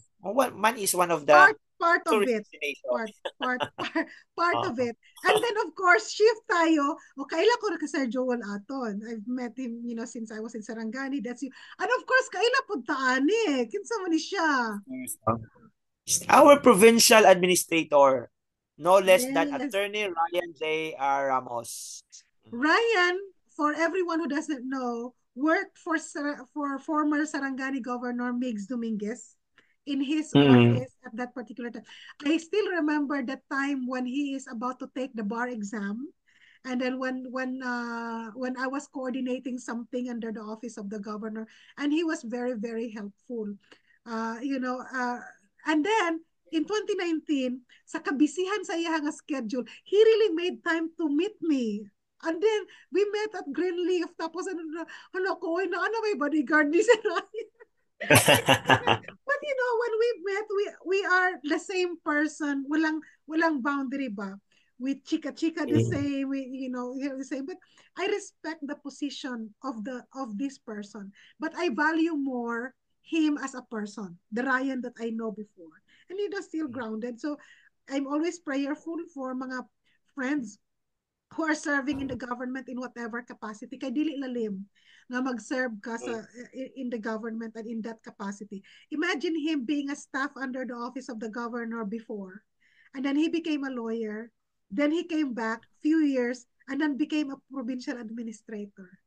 man is one of the Part of tourist it. destination. Part of Oh. it. And then of course, shift tayo. O kaila ko na ka Sir Joel Aton. I've met him, since I was in Sarangani. That's you. And of course, kaila puntaan eh. Kinsa man ni siya. Our provincial administrator, no less than Yes. Attorney Ryan J. R. Ramos. Ryan, for everyone who doesn't know, worked for former Sarangani Governor Migs Dominguez in his Mm-hmm. office at that particular time. I still remember the time when he is about to take the bar exam, and then when I was coordinating something under the office of the governor, and he was very very helpful. And then in 2019, sa kabisihan sa iyang schedule, he really made time to meet me. And then, we met at Greenleaf. Tapos, ko, ano may bodyguard ni si Ryan. But when we met, we are the same person. Walang boundary ba? We chika-chika the same. The same. But I respect the position of this person. But I value more him as a person, the Ryan that I know before. And still grounded. So, I'm always prayerful for mga friends who are serving in the government in whatever capacity, kay dili lalim nga mag-serve ka in the government and in that capacity. Imagine him being a staff under the office of the governor before, and then he became a lawyer, then he came back few years, and then became a provincial administrator.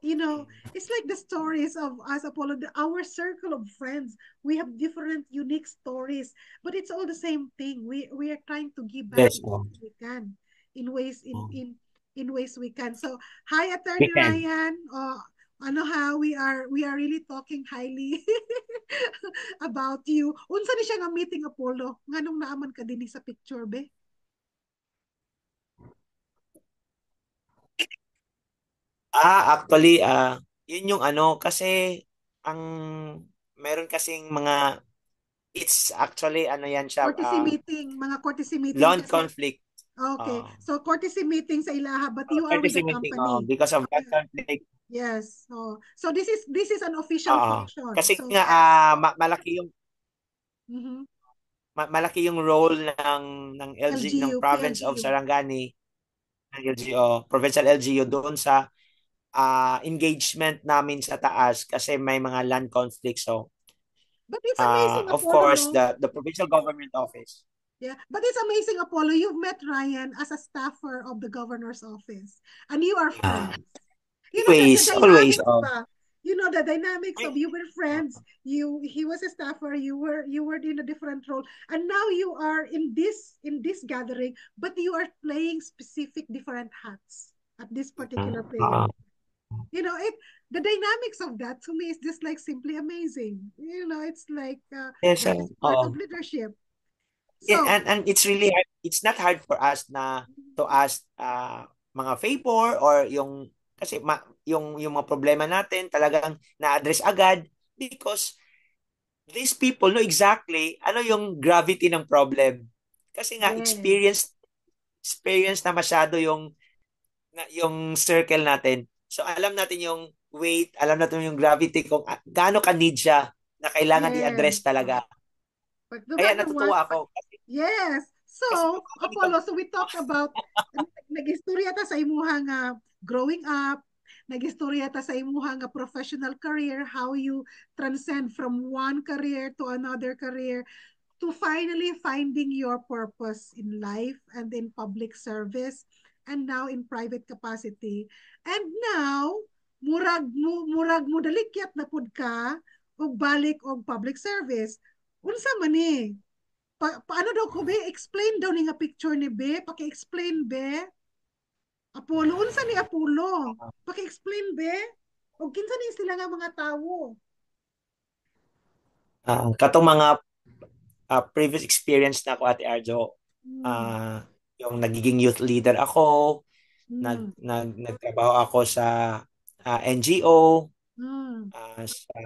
It's like the stories of us, Apollo, our circle of friends. We have different, unique stories, but it's all the same thing. We are trying to give back Best in one. ways we can, in ways we can. So, hi, We Attorney can. Ryan. We are really talking highly about you. Unsa ni siya nga meeting, Apollo? Nganong naaman ka din sa picture, be? Actually, yun yung kasi ang meron kasing mga it's actually yan siya Courtesy meeting, mga courtesy meeting long kasi. conflict. Okay. So, courtesy meeting sa Ilaha, but you are with Courtesy the meeting company. because of that conflict. Yes. So this is an official function. Kasi So, nga malaki yung mhm. malaki yung role ng LG ng LGU, province of PLGU. Sarangani, ng LGO, provincial LGU doon sa engagement namin sa taas kasi may mga land conflicts. So, But it's amazing, of Apollo, course, no? the provincial government office. Yeah. But it's amazing, Apollo. You've met Ryan as a staffer of the governor's office, and you are friends. The Always, always. dynamics ba? The dynamics of you were friends. He was a staffer. You were in a different role, and now you are in this gathering, but you are playing specific different hats at this particular place. It the dynamics of that to me is just like simply amazing. It's like Yes, that is part of leadership. yeah, So, and it's really hard. It's not hard for us to ask mga favor or yung kasi yung mga problema natin talagang na-address agad because these people know exactly ano yung gravity ng problem. Kasi nga yes, experience na masyado yung circle natin. So alam natin yung weight, alam natin yung gravity kung gaano ka need siya na kailangan yes. i-address talaga. But no Kaya matter what, natutuwa ako yes. kasi So, Apollo, so we talked about nag-istorya ta sa imuha nga growing up, nag-istorya ta sa imuha nga professional career, how you transcend from one career to another career to finally finding your purpose in life and in public service and now in private capacity. And now, murag mo dalikyat na pud ka og balik og public service. Unsa man ni? Paano daw ko be? Explain daw ni nga picture ni be. Paki-explain be. Apollo, unsa ni Apollo? Paki-explain be. O kinsa ni sila nga mga tawo? Katong mga previous experience na ako, Ate Arjo, Hmm. ah, yung nagiging youth leader ako, Hmm. nagtrabaho ako sa NGO, Hmm. sa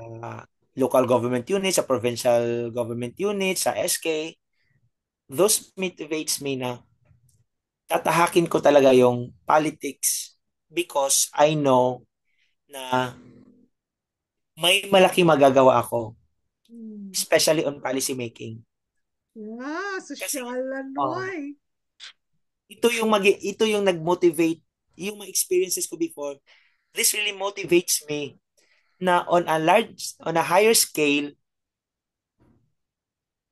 local government unit, sa provincial government unit, sa SK. Those motivates me na tatahakin ko talaga yung politics because I know na may malaking magagawa ako, Hmm. especially on policy making. Yeah, Kasi sosyalan oh, noy. ito yung nag-motivate yung mga experiences ko before. This really motivates me na on a higher scale,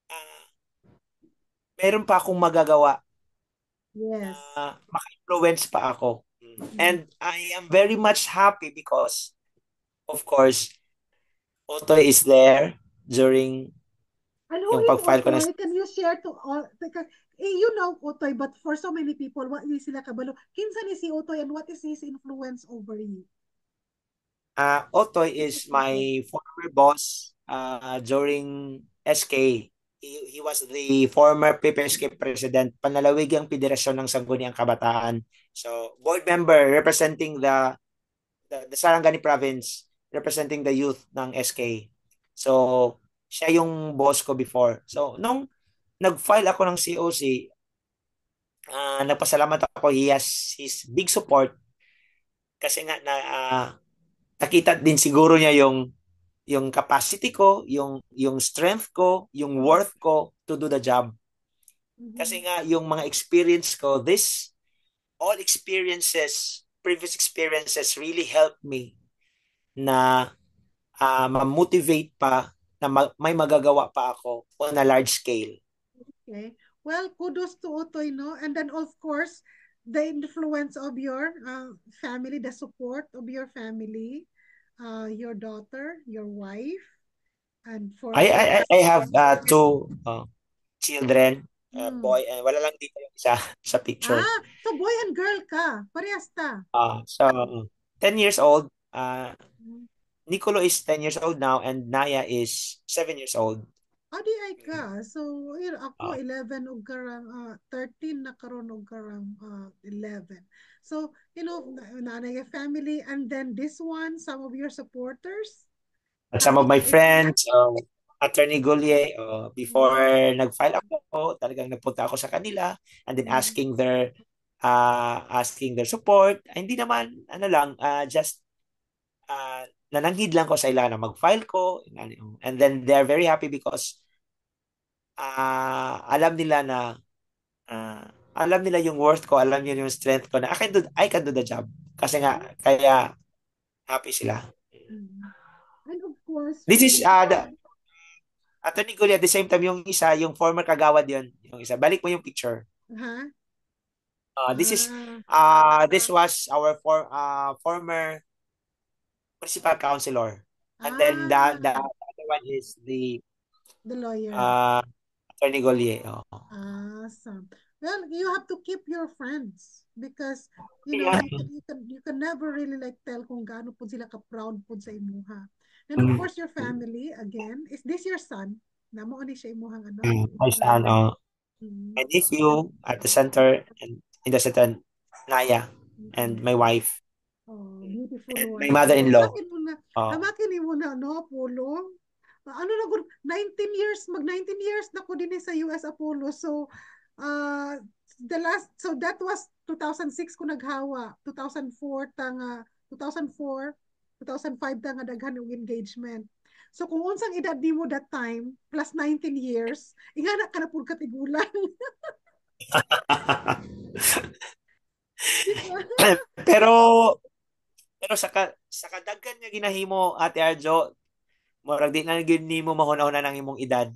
uh, meron pa akong magagawa na Yes. maka-influence pa ako. Hmm. And I am very much happy because, of course, Otoy is there during And who yung is pag-file ko ng... Otoy? Can you share to all? You know Otoy, but for so many people, what is sila kabalo? Kinsa ni si Otoy and what is his influence over you? Otoy What is is Otoy? my former boss during SK. He was the former PPSK president, panalawigang federasyon ng Sangguniang Kabataan. So, board member representing the Sarangani province, representing the youth ng SK. So, siya yung boss ko before. So, nung nag-file ako ng COC, nagpasalamat ako. He has his big support kasi nga nakita din siguro niya yung capacity ko, yung strength ko, yung Mm-hmm. worth ko to do the job. Kasi nga yung mga experience ko, all experiences, previous experiences really helped me na ma-motivate pa na may magagawa pa ako on a large scale. Okay. Well, kudos to Otoy, no? And then, of course, the influence of your family, the support of your family, your daughter, your wife, and for I have two children, mm. boy, and wala lang dito yung isa sa picture. So boy and girl ka. Parehas ta. So 10 years old, Mm. Nicolo is 10 years old now and Naya is 7 years old. Adi ay ka. So, ako Uh, 11 og karang 13 na karon og karang 11. So, nanay family and then this one, some of your supporters, at some of kahit my sa SK. friends, Attorney Gulye, before Mm. nag-file ako, talagang nagpunta ako sa kanila and then Mm. asking their support. Hindi naman, ano lang, just nananghid lang ko sa ila na mag-file ko. And then they're very happy because alam nila na alam nila yung worth ko, alam nila yung strength ko na I can do the job. Kasi nga, kaya happy sila. Mm. And of course, This for is the Attorney Gulli, at the same time, yung isa, yung former kagawad yun. Yung isa. Balik mo yung picture. ha? This is, Ah, this was our former principal counselor. And then the ah, other one is the the lawyer. uh, Attorney Gulli. Oh. Awesome. Well, you have to keep your friends because Yeah. you can never really like tell kung gaano po sila ka proud po sa imuha. And of Mm, course your family again. Is this your son? Namo ani siya imuhang anak? My son, Mm. my nephew at the center, and in the center, Naya, and Mm. my wife, Oh, beautiful and my wife. So, mother-in-law. Oh. hamakin mo na, no, Apollo? Ano na, 19 years, mag 19 years na ko din sa US Apollo. So, so that was 2006 ko naghawa. 2004, 2004, 2005 tanga daghan og engagement. So, kung unsang edad di mo that time, plus 19 years, ingana ka na pud katigulan. Di ba? pero pero sa kadaghan nga ginahimo, Ate Arjo, murag di na gyud nimo mahuna-huna ng imong edad,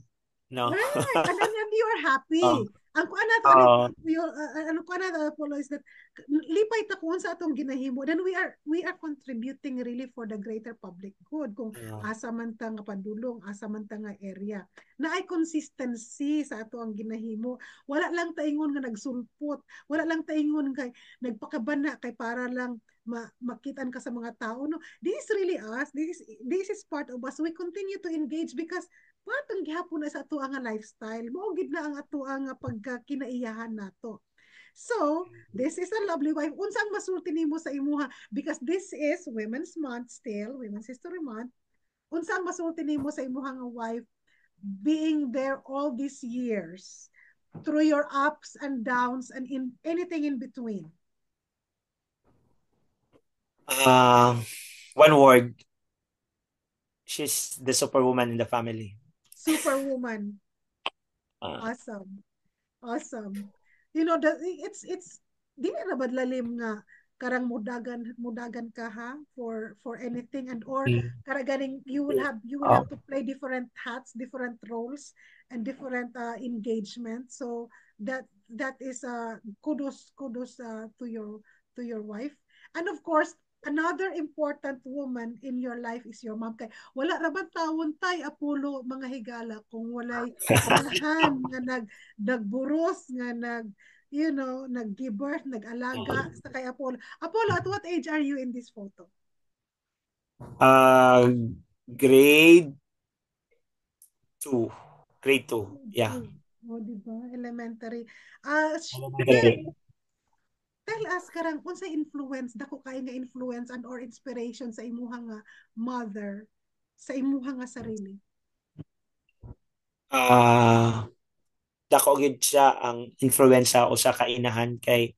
no? Right. And then you're Oh. happy. Ang kuan nato ani uh, ano kuan nato Apollo is that lipay ta kuon sa atong ginahimo, then we are contributing really for the greater public good kung asa man ta nga padulong, asa man ta nga area na ay consistency sa ato ang ginahimo. Wala lang ta ingon nga nagsulpot, wala lang ta ingon kay nagpakabana kay para lang makitaan ka sa mga tao, no. This is really us, this is part of us. We continue to engage because patong gihapon na sa ato ang lifestyle, mao gid na ang ato ang pagkakinaiyahan nato. So, this is a lovely wife. Unsang masulti nimo sa imuha? Because this is Women's Month still, Women's History Month. Unsang masulti nimo sa imuha nga wife being there all these years through your ups and downs and in anything in between? one word, she's the superwoman in the family. Superwoman. Uh, Awesome. Awesome. You know, it's dili na ba lalim nga karang mudagan ka ha for anything, and or karaganing you will have to play different hats, different roles, and different engagement. So that is kudos to your wife. And of course, another important woman in your life is your mom. Kay wala ra ba tawon tay Apollo mga higala kung walay inahan nga nagburos nga nag-give birth, nag-alaga sa kay Apollo. Apollo, at what age are you in this photo? uh, grade 2. Grade 2. Yeah. Oh, di ba? Elementary. Tell us karang unsa influence dako kay nga influence and or inspiration sa imuha nga mother sa imuha nga sarili. Dako gid siya ang influensya o sa kainahan kay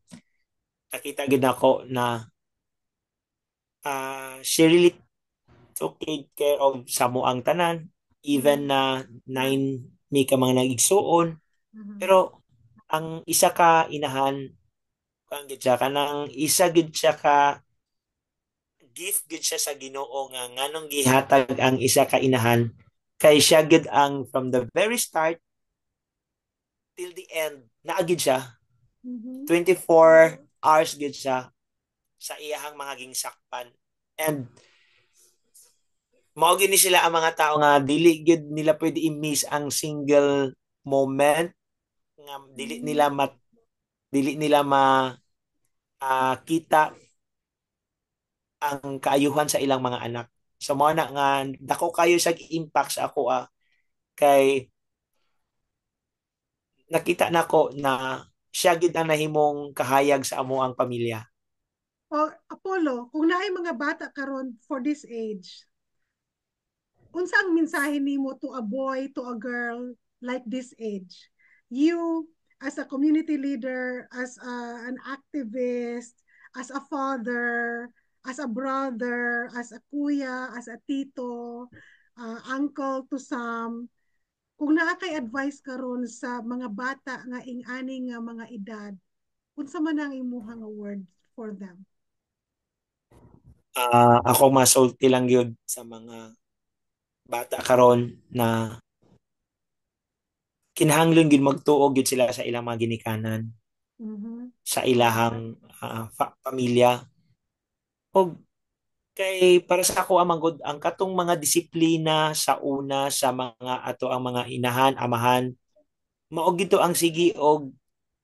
nakita gid ako na she really took care of sa moang tanan, even na nine mi ka mga nag-igsuon, pero ang isa ka inahan kang gid siya kanang isa gid siya ka gift gid siya sa Ginoo nga nganong gihatag ang isa ka inahan kay siya gid ang from the very start till the end naagid siya. 24 hours gid siya sa iyahang mga gingsakpan, and mao gini sila ang mga tao nga dili gid nila pwede i-miss ang single moment nga dili nila kita ang kaayuhan sa ilang mga anak. So mao na nga dako kayo sa impact sa ako kay nakita nako na siya gid ang nahimong kahayag sa amo ang pamilya. Apollo, kung naay mga bata karon for this age, unsa ang mensahe nimo to a boy, to a girl like this age? You as a community leader, as an activist, as a father, as a brother, as a kuya, as a tito, uncle to some, kung naa kay advice karon sa mga bata nga ing-ani nga mga edad, unsa man ang imuha nga word for them? Ako masulti lang yun sa mga bata karon na kinahanglan gid magtuog gid sila sa ilang mga ginikanan, sa ilahang pamilya. Og kay para sa ako amang ang katong mga disiplina sa una sa mga ato ang mga inahan, amahan, mao gito ang sige og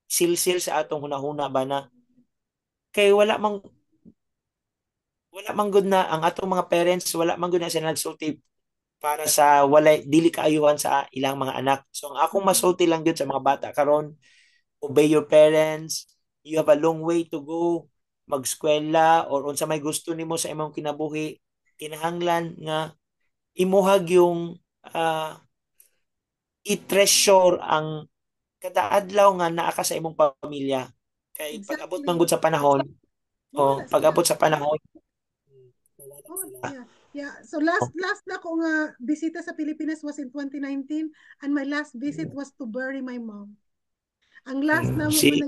silsil sa atong hunahuna ba na kay wala man gud na ang atong mga parents, wala man gud na sila nagsulti para sa walay dili kaayuhan sa ilang mga anak. So ang akong masulti lang gyud sa mga bata karon, obey your parents. You have a long way to go. Mag-eskwela or unsa may gusto nimo sa imong kinabuhi, kinahanglan nga imuhag yung i-treasure ang kada adlaw nga naa ka sa imong pamilya. Kay pag-abot man Exactly. gud sa panahon, Wala sila. pag-abot sa panahon, wala Oh, sila. yeah. Yeah. So last na ko nga bisita sa Pilipinas was in 2019, and my last visit was to bury my mom. Ang last na mo nga Si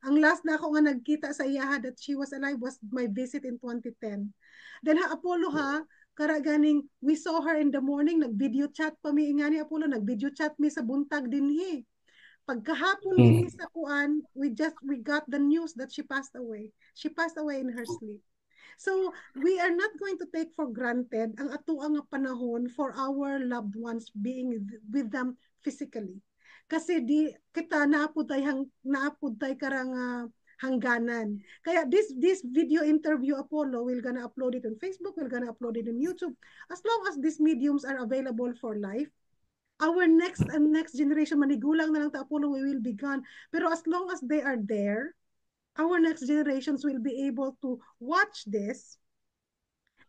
ang last na ako nga nagkita sa iya that she was alive was my visit in 2010. Then Apollo kara ganing we saw her in the morning, nag-video chat pa mi ingani Apollo, nag-video chat mi sa buntag dinhi. Pagkahapon gini sa kuan, we got the news that she passed away. She passed away in her sleep. So, we are not going to take for granted ang atuang panahon for our loved ones being with them physically. Kasi di kita naapod tay karang hangganan. Kaya this video interview Apollo, we're gonna upload it on Facebook, we're gonna upload it on YouTube. As long as these mediums are available for life, our next and next generation, manigulang na lang ta Apollo, we will be gone. Pero as long as they are there, our next generations will be able to watch this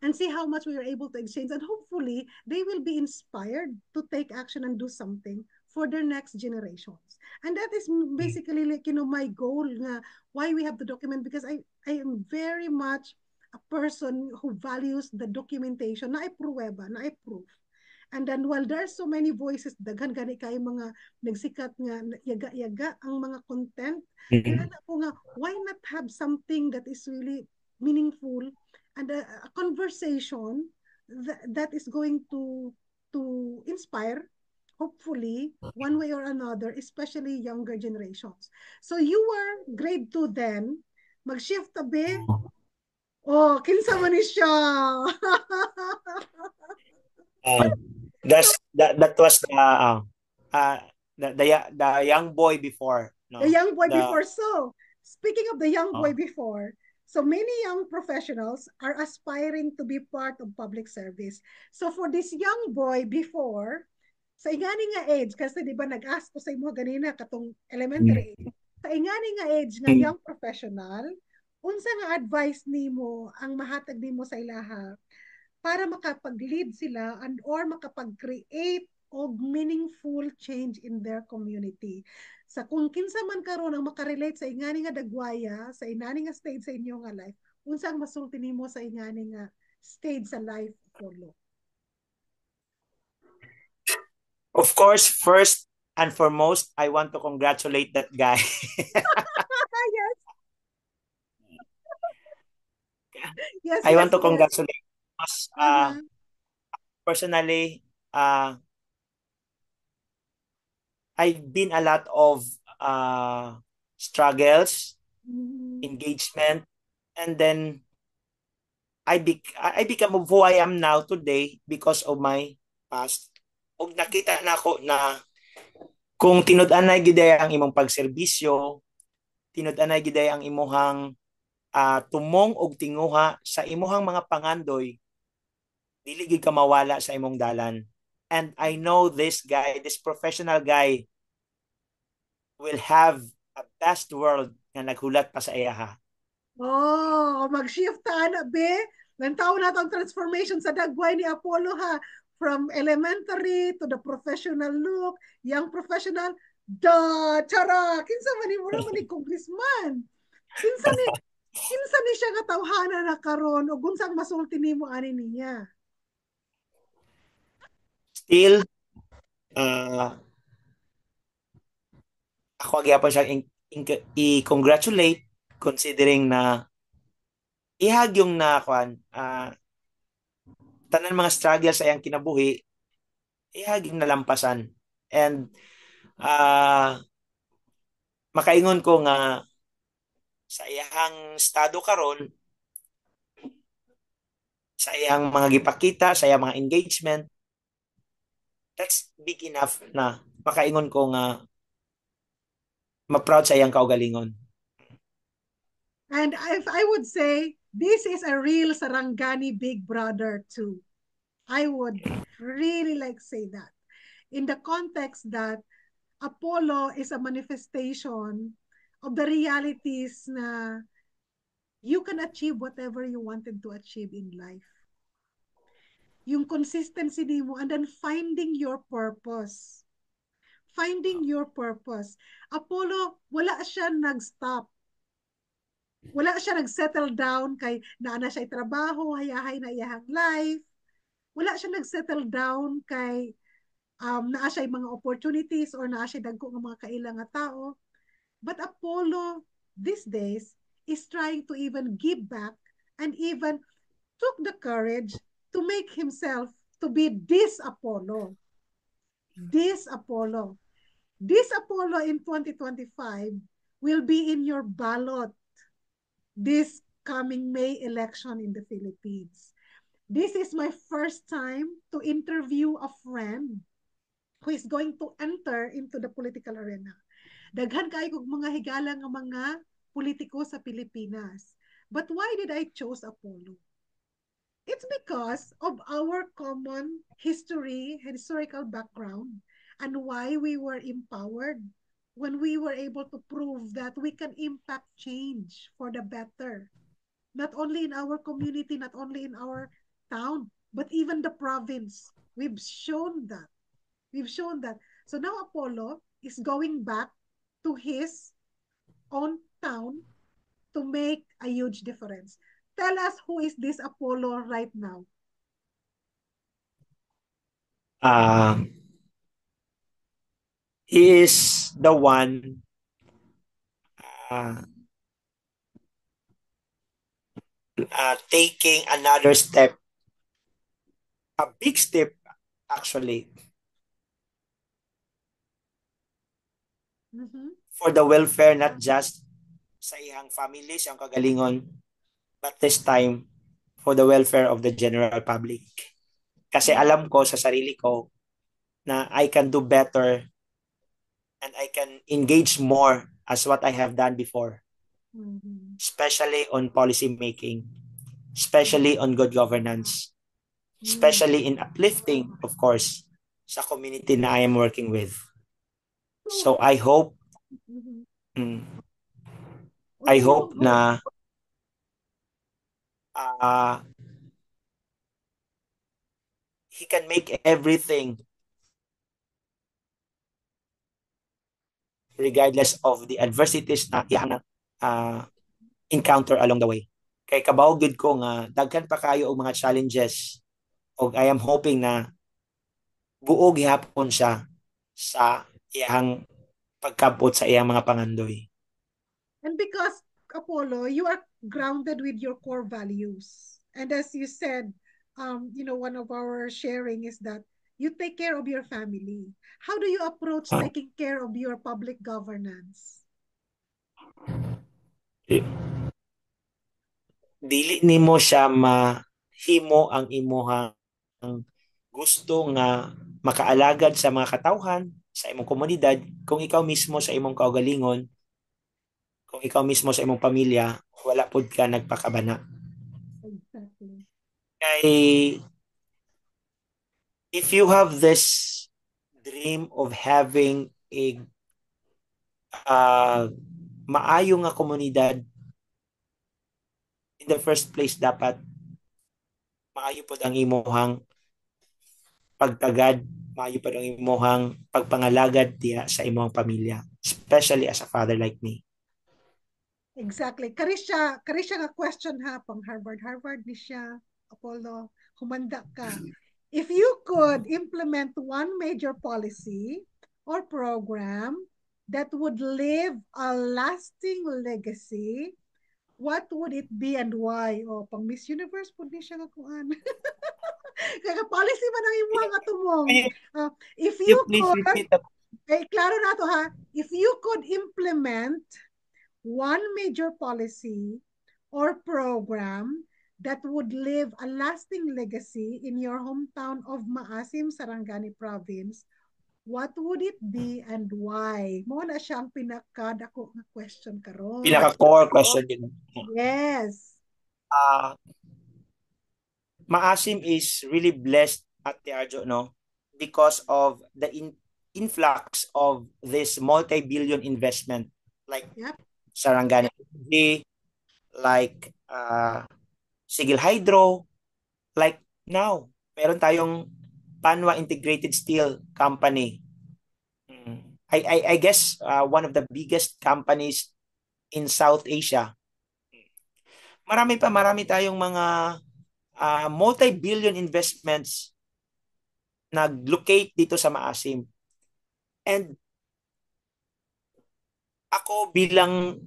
and see how much we are able to exchange. And hopefully, they will be inspired to take action and do something for their next generations. And that is basically like, my goal nga, why we have the document, because I am very much a person who values the documentation na ipruweba, na proof. And then while there's so many voices, daghan gani kay mga nagsikat nga yaga-yaga ang mga content, kaya na po nga, why not have something that is really meaningful and a conversation that is going to inspire, hopefully, one way or another, especially younger generations. So you were grade 2 then, mag-shift tabi, oh, kinsa man ni siya. That was the young boy before, no? The young boy before. So, speaking of the young boy before, so many young professionals are aspiring to be part of public service. So for this young boy before, sa ingani nga age, kasi di ba nag-ask ko sa imo ganina katong elementary age, sa ingani nga age nga young professional, unsa nga advice nimo ang mahatag nimo sa ilaha para makapag-lead sila and or makapag-create og meaningful change in their community. Sa kung kinsa man karon ang makarelate sa ingani nga dagwaya, sa ingani nga stage sa inyo nga life, unsa ang masulti nimo sa ingani nga stage sa life, Apollo? Of course, first and foremost, I want to congratulate that guy. Yes. Yes, I yes, want to yes. congratulate us. Personally, I've been a lot of struggles, engagement, and then I become who I am now today because of my past. Og nakita na ako na kung tinud-anay giday ang imong pagserbisyo, tinud-anay giday ang imuhang tumong og tinguha sa imuhang mga pangandoy, dili gid ka mawala sa imong dalan. And I know this guy, this professional guy will have a best world nga naghulat pa sa iyaha. Oh, mag-shift ta na be. Lantaw na tong transformation sa dagway ni Apollo ha. From elementary to the professional look, young professional, tara, kinsa man ni mura man ni congressman. Kinsa ni siya katawhana na karon ug unsang masulti nimo ani niya? Still, ako gyapon siya i-congratulate considering na ihag yung tanan mga struggles sa iyang kinabuhi, ihag yung nalampasan. And makaingon ko nga sa iyang estado karon, sa iyang mga gipakita, sa iyang mga engagement, that's big enough na makaingon ko nga ma-proud sa iyang kaugalingon. And if I would say, this is a real Sarangani Big Brother too. I would really like say that. In the context that Apollo is a manifestation of the realities na you can achieve whatever you wanted to achieve in life. Yung consistency mo and then finding your purpose. Finding your purpose. Apollo, wala siya nag-stop. Wala siya nag-settle down kay naana siya trabaho, hayahay na iyahang life. Wala siya nag-settle down kay naa siya mga opportunities or naa siya dagko ng mga kailang nga tao. But Apollo these days is trying to even give back and even took the courage to make himself to be this Apollo. This Apollo. This Apollo in 2025 will be in your ballot this coming May election in the Philippines. This is my first time to interview a friend who is going to enter into the political arena. Daghan kayo kog mga higala nga mga politiko sa Pilipinas. But why did I choose Apollo? It's because of our common history and historical background and why we were empowered when we were able to prove that we can impact change for the better. Not only in our community, not only in our town, but even the province. We've shown that. We've shown that. So now Apollo is going back to his own town to make a huge difference. Tell us who is this Apollo right now? Uh, he is the one uh, taking another step, a big step actually, for the welfare not just sa iyang family, siyang kagalingon, but this time for the welfare of the general public. Kasi alam ko sa sarili ko na I can do better and I can engage more as what I have done before, especially on policy making, especially on good governance, especially in uplifting, of course, sa community na I am working with. So I hope na he can make everything regardless of the adversities na iyang encounter along the way. Kay kabaw gid ko nga daghan pa kayo og mga challenges, og I am hoping na buo gihapon siya sa iyang pagkabot sa iyang mga pangandoy. And because, Apollo, you are grounded with your core values. And as you said, one of our sharing is that you take care of your family. How do you approach taking care of your public governance? Dili nimo siya mahimo ang imuhang gusto nga makaalagad sa mga katawhan sa imong komunidad kung ikaw mismo sa imong kaugalingon, kung ikaw mismo sa imong pamilya wala pud ka nagpakabana. Exactly. Kay if you have this dream of having a maayo nga komunidad, in the first place dapat maayo pud ang imuhang pagtagad, maayo pud ang imuhang pagpangalagad diha sa imong pamilya, especially as a father like me. Exactly. Karisha nga question ha, pang Harvard ni siya, Apollo, humanda ka. If you could implement one major policy or program that would leave a lasting legacy, what would it be and why? O, pang Miss Universe po ni siya nga kuan. Kaya policy man ang imo nga tumong. If you could, klaro na to ha, if you could implement one major policy or program that would leave a lasting legacy in your hometown of Maasim, Sarangani Province, what would it be and why? Mo na siyang pinakadako nga question karon. Pinaka-core question din. Yes. Maasim is really blessed at Tiarjo, no? Because of the influx of this multi-billion investment like Sarangani, like Sigil Hydro, like now, meron tayong Panwa Integrated Steel Company. I guess one of the biggest companies in South Asia. Marami tayong mga multi-billion investments nag-locate dito sa Maasim. And ako bilang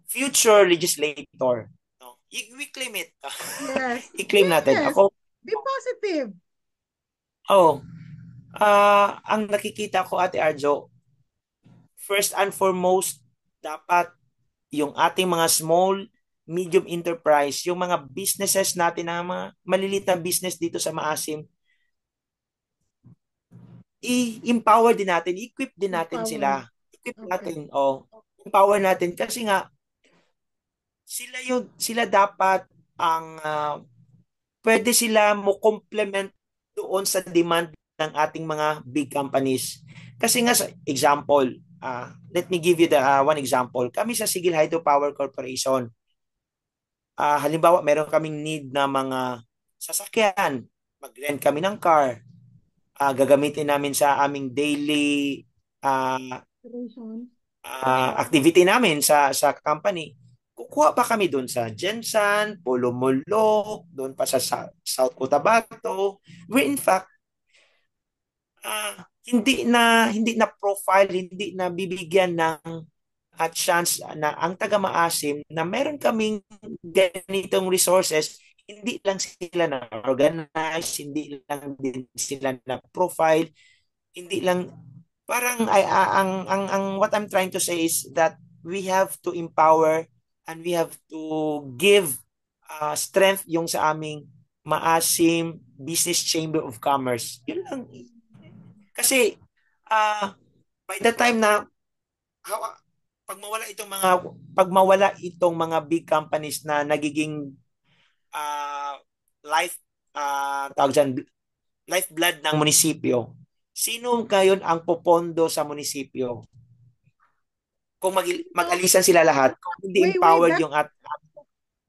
future legislator, no? We claim it. Yes. I-claim natin. Yes. Ako, be positive. oh, Ang nakikita ko, Ate Arjo, first and foremost, dapat yung ating mga small, medium enterprise, yung mga businesses natin na mga maliliit na business dito sa Maasim, i-empower din natin, equip din natin Empower. sila. Equip Okay. natin, empower natin kasi nga sila dapat ang pwede sila mo complement doon sa demand ng ating mga big companies. Kasi nga sa example, let me give you the one example. Kami sa Sigil Hydropower Corporation, halimbawa meron kaming need na mga sasakyan, mag-rent kami ng car, gagamitin namin sa aming daily uh, Operations. activity namin sa company. Kukuha pa kami doon sa Jensan, Polomolo, doon pa sa South Cotabato, where in fact hindi na profile, hindi na bibigyan ng at chance na ang taga-Maasim na meron kaming ganitong resources, hindi lang sila na organize, hindi lang din sila na profile, hindi lang parang ang what I'm trying to say is that we have to empower and we have to give strength yung sa aming Maasim Business Chamber of Commerce. Yun lang. Kasi uh, by the time na how, pag mawala itong mga big companies na nagiging uh, life tawag dyan, lifeblood ng munisipyo, sino ngayon ang popondo sa munisipyo? Kung No, mag-alisan sila lahat, kung hindi way empowered back, yung at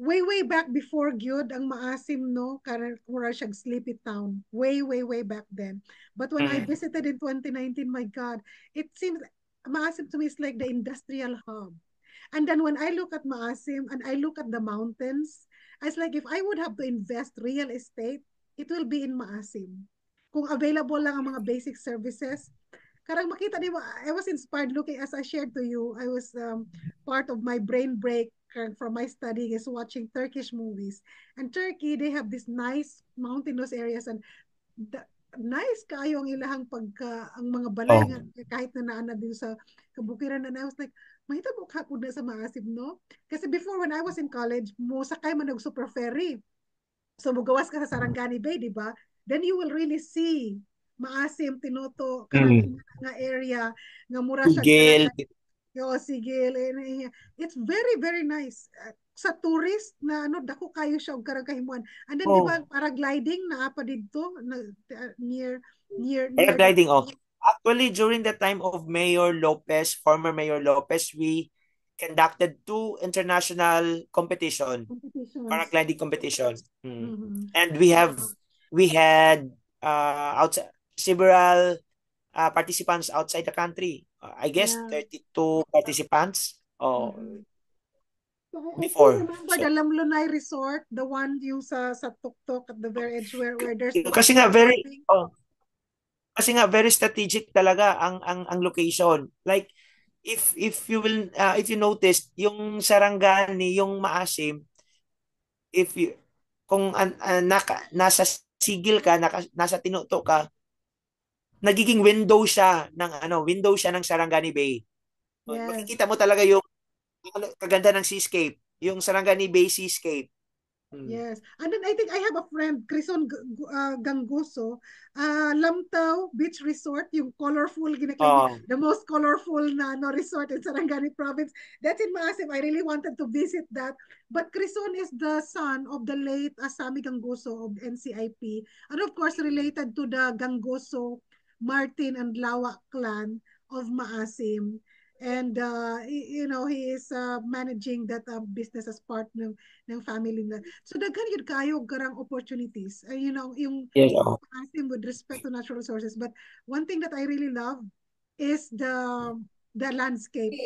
way back before gyud ang Maasim, no, karon mura siyang sleepy town, way back then. But when I mm, visited in 2019, my God, it seems Maasim to me is like the industrial hub. And then when I look at Maasim and I look at the mountains, it's like if I would have to invest real estate, it will be in Maasim. Kung available lang ang mga basic services, karang makita di ba, I was inspired looking as I shared to you. I was part of my brain break from my studying is watching Turkish movies. And Turkey, they have this nice mountainous areas and the, nice kayo ang ilahang pagka ang mga balay nga oh, kahit na naana din sa kabukiran na I was like mahita mo ka na sa Maasim, no? Kasi before when I was in college, mo sakay man og super ferry. So mugawas ka sa Sarangani Bay, di ba? Then you will really see Maasim, Tinoto, kanang mm, nga area nga mura siya Tugel, yo sige it's very nice. Sa tourist na ano dako kayo siya og karang kahimuan. And then di ba oh, paragliding na pa didto na, near the paragliding, oh. Actually, during the time of Mayor Lopez, former Mayor Lopez, we conducted two international competition, competitions. paragliding competition. Mm. Mhm. And we had outside several participants outside the country. I guess Yeah. 32 participants Mhm. So I still before. remember So the Lamlunay Resort, the one yung sa Tuktok at the very edge where there's no kasi nga parking. very strategic talaga ang location. Like if you will if you notice yung Sarangani, yung Maasim, if you kung nasa sigil ka, nasa tinuto ka, nagiging window siya ng Sarangani Bay. Yes. Makikita mo talaga yung kaganda ng seascape, yung Sarangani Bay seascape. Hmm. Yes. And then I think I have a friend, Crison Ganguso, Lamtao Beach Resort, yung colorful, ginaklaim, Oh, the most colorful na no, resort in Sarangani province. That's in Maasim. I really wanted to visit that. But Crison is the son of the late Asami Ganguso of NCIP. And of course, related to the Ganguso, Martin, and Lawak clan of Maasim. And, you know, he is managing that business as part ng family nila. So daghan yun kayo garang opportunities. You know, yes, yung oh. asim with respect to natural resources. But one thing that I really love is the landscape.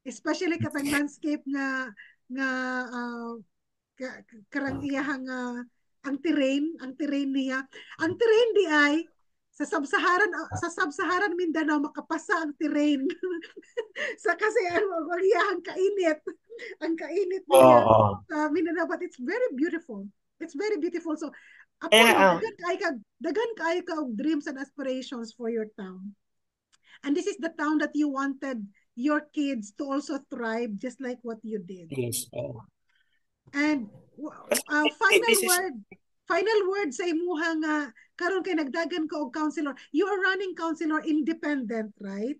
Especially katang landscape nga uh, karang iyahang ang terrain niya. Ang terrain di ay sa Sub-Saharan Mindanao makapasa ang terrain sa kasi ang iyahang kainit ang kainit Oo, niya oo. Mindanao, but it's very beautiful. It's very beautiful. So Kaya Apollo, daghan kay ka og dreams and aspirations for your town. And this is the town that you wanted your kids to also thrive just like what you did. yes. And This is final word sa imuha nga karon kay nagdagan ka og counselor. You are running counselor independent, right?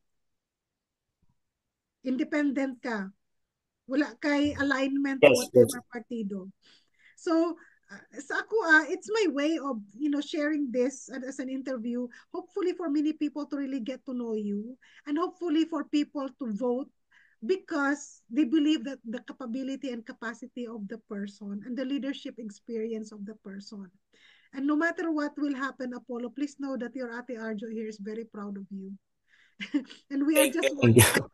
Independent ka. Wala kay alignment to yes, yes. whatever partido. So, sa ako, it's my way of, sharing this as an interview, hopefully for many people to really get to know you, and hopefully for people to vote because they believe that the capability and capacity of the person and the leadership experience of the person. And no matter what will happen, Apollo, please know that your Ate Arjo here is very proud of you. And we are Thank just you. one, Thank you.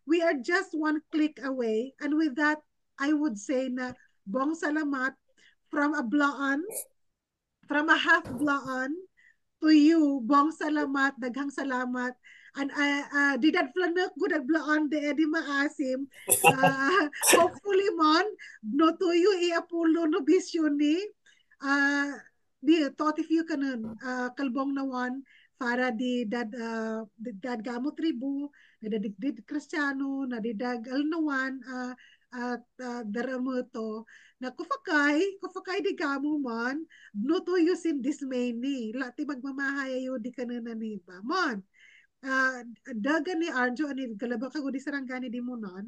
we are just one click away. And with that, I would say na bong salamat from a blaan, from a half blaan to you, bong salamat, daghang salamat. And didad flanek good at blaan de edi maasim. Hopefully man, no to you Apollo no bisyo ni. Di thought if you kanan kalbong nawan para di dad gamo tribu na di Kristiyano na di dag alnawan at daramo to na kufakay di gamo man no to use in this many lati magmamahayayo di kanan ni ba man daga ni Arjo ani galaba ka di sarangani di munan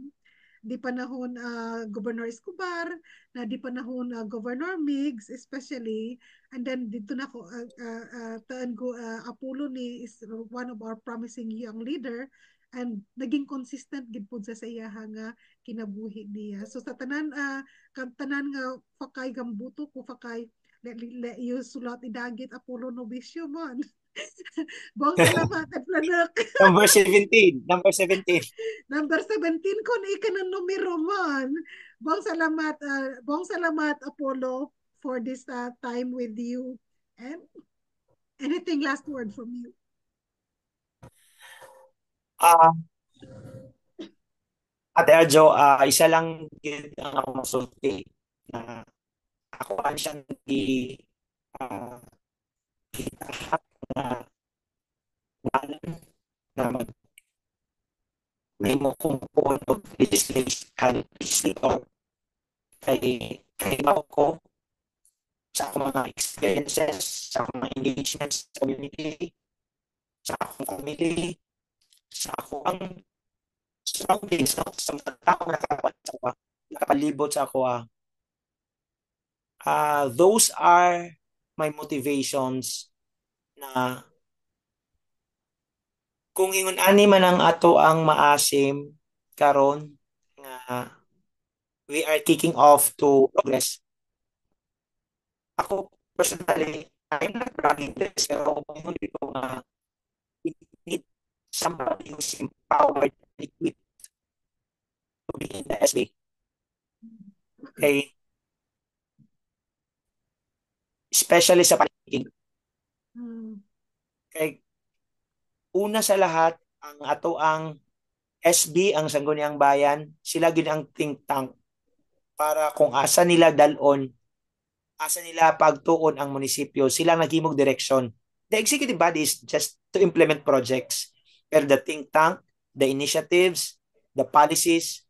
di panahon Governor Escobar, na di panahon Governor Migs especially, and then dito na ko taan ko Apollo ni is one of our promising young leader and naging consistent gid pud sa iya nga kinabuhi niya. So sa tanan tanan nga fakay gambuto ko fakay you sulat idagit Apollo Novicio man. Bong salamat at lanak. Number 17. Number 17. Number 17 ko ni ka ng numero man. Bong salamat Apollo for this time with you. And anything last word from you? Ah, Ate Arjo, isa lang yun ang ako masulti na ako ang siyang di uh, na ngalan na may mo kung puno of legislation legislator kay ko sa akong mga experiences, sa akong mga engagements sa community, sa akong family, sa akong surroundings, no? Sa mga tao na nakapalibot sa ako. Those are my motivations na kung ingon ani man ang ato ang maasim karon nga we are kicking off to progress. Ako personally, I'm not bragging this, pero kung ingon dito nga we need somebody who's empowered and equipped to be in the SB. Okay? Especially sa paligid. Kay una sa lahat, ang ato ang SB, ang Sangguniang Bayan, sila gid ang think tank para kung asa nila dalon, asa nila pagtuon ang munisipyo, sila naghimog direksyon. The executive body is just to implement projects. Pero the think tank, the initiatives, the policies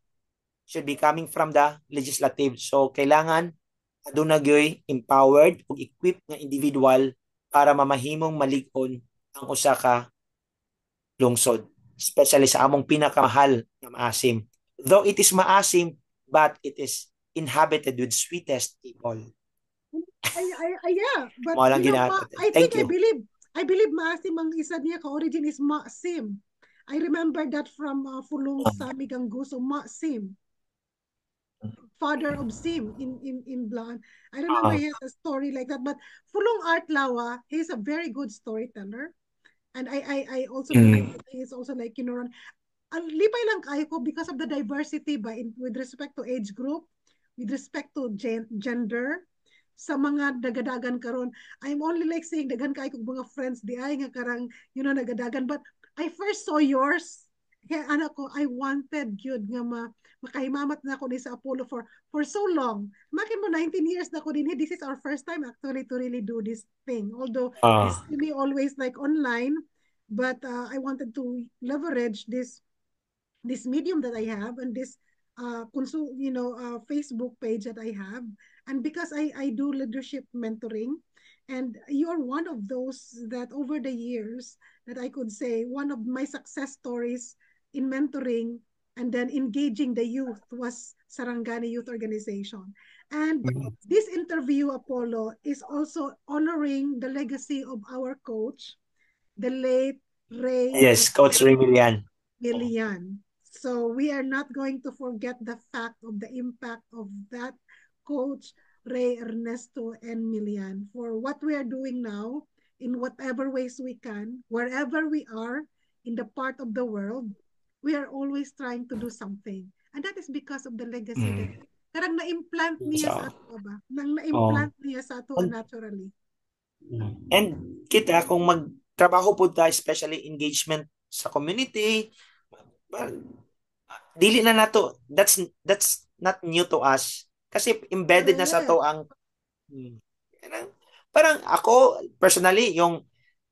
should be coming from the legislative. So kailangan aduna gyoy empowered ug equipped nga individual para mamahimong malig-on ang usa ka lungsod, especially sa among pinakamahal na maasim. Though it is maasim, but it is inhabited with sweetest people. Yeah, but Mo lang I Thank think you. I believe maasim ang isa niya ka origin is maasim. I remember that from Fulong Samigang Guso, maasim. Father of Sim in Blan. I remember he has a story like that. But Fulong Art Lawa, he's a very good storyteller. And I also believe that he is also like, lipay lang kayo ko because of the diversity with respect to age group, with respect to gender, sa mga dagadagan karon. I'm only like saying daghan kayo kong mga friends di ay nga karang, nagadagan. But I first saw yours Kaya anak ko, I wanted yun nga makahimamat na ako ni sa Apollo for so long. Makin mo, 19 years na ko din. This is our first time actually to really do this thing. Although you Ah, see me always like online, but I wanted to leverage this medium that I have and this Facebook page that I have. And because I do leadership mentoring, and you're one of those that over the years that I could say one of my success stories in mentoring and then engaging the youth was Sarangani Youth Organization. And this interview, Apollo, is also honoring the legacy of our coach, the late Ray yes, Coach Remilian. Milian. So we are not going to forget the fact of the impact of that coach, Ray Ernesto and Milian, for what we are doing now in whatever ways we can, wherever we are in the part of the world, we are always trying to do something. And that is because of the legacy that Mm. karang na-implant niya sa So, ato ba? Nang oh. na-implant niya sa ato naturally. And kita kung magtrabaho po tayo, especially engagement sa community, well, dili na nato, that's not new to us. Kasi embedded na sa to Correct. ang parang ako personally yung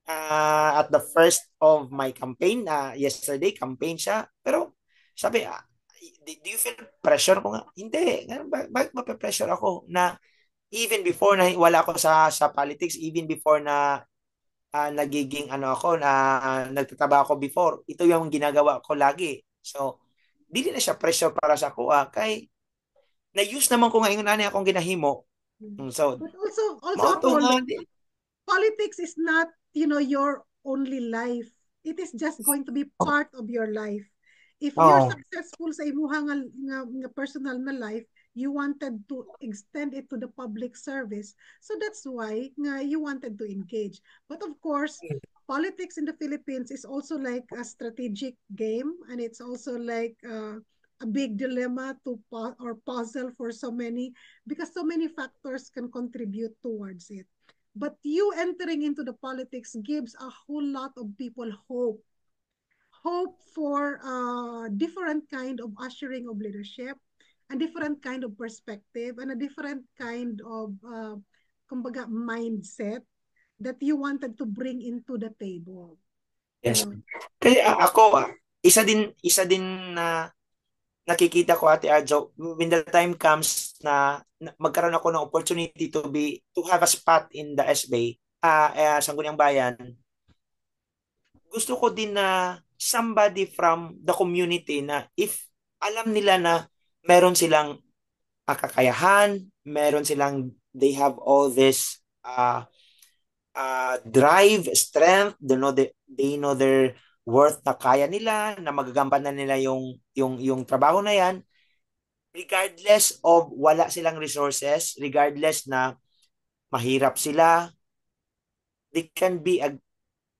at the first of my campaign yesterday campaign siya pero sabi do you feel pressure ko nga hindi bakit mape-pressure ako na even before na wala ako sa politics even before na nagiging ano ako na nagtatrabaho ako before ito yung ginagawa ko lagi so dili na siya pressure para sa ako kay na-use naman ko nga yung nanay akong ginahimo. So But also mao to nga Apollo, politics is not, your only life. It is just going to be part of your life. If you're oh successful sa imuha nga personal na life, you wanted to extend it to the public service. So that's why nga you wanted to engage. But of course, politics in the Philippines is also like a strategic game, and it's also like a big dilemma or puzzle for so many, because so many factors can contribute towards it. But you entering into the politics gives a whole lot of people hope for a different kind of ushering of leadership, a different kind of perspective, and a different kind of kumbaga, mindset that you wanted to bring into the table. You yes know, kasi ako isa din na nakikita ko Ate Arjo when the time comes na magkaroon ako ng opportunity to have a spot in the SB Sangguniang Bayan gusto ko din na somebody from the community na if alam nila na meron silang kakayahan, meron silang they have all this drive, strength, they know their worth na kaya nila, na magagampanan nila yung trabaho na yan, regardless of wala silang resources, regardless na mahirap sila, they can be a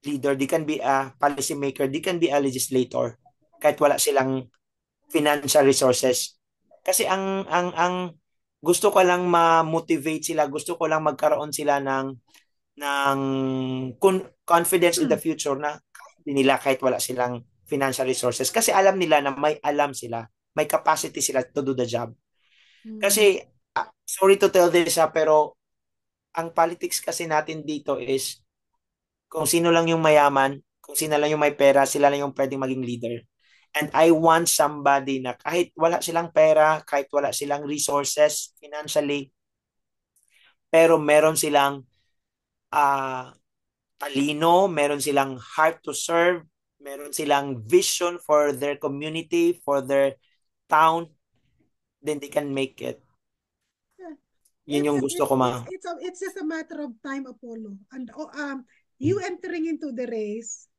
leader, they can be a policy maker, they can be a legislator kahit wala silang financial resources. Kasi ang gusto ko lang ma-motivate sila, gusto ko lang magkaroon sila ng confidence in the future na nila kahit wala silang financial resources kasi alam nila na may alam sila, may capacity sila to do the job. mm, Kasi sorry to tell this pero ang politics kasi natin dito is kung sino lang yung mayaman, kung sino lang yung may pera, sila lang yung pwedeng maging leader. And I want somebody na kahit wala silang pera, kahit wala silang resources financially, pero meron silang uh, talino, meron silang heart to serve, meron silang vision for their community, for their town, then they can make it. yeah. Yun yung gusto ko It's just a matter of time, Apollo. And you entering into the race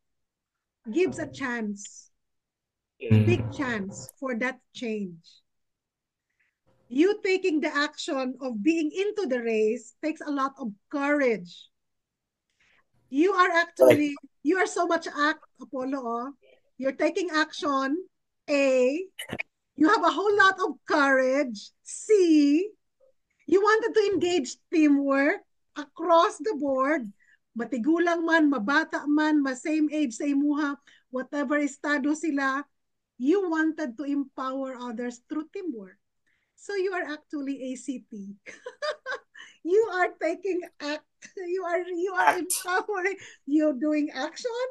gives a chance, a big Mm. chance for that change. You taking the action of being into the race takes a lot of courage. Correct. You are so much act, Apollo. Oh. You're taking action. A, you have a whole lot of courage. C, you wanted to engage teamwork across the board. Matigulang man, mabata man, ma same age sa imuha, whatever estado sila, You wanted to empower others through teamwork. So you are actually ACT. You are taking act. You are Act. empowering. You're doing action.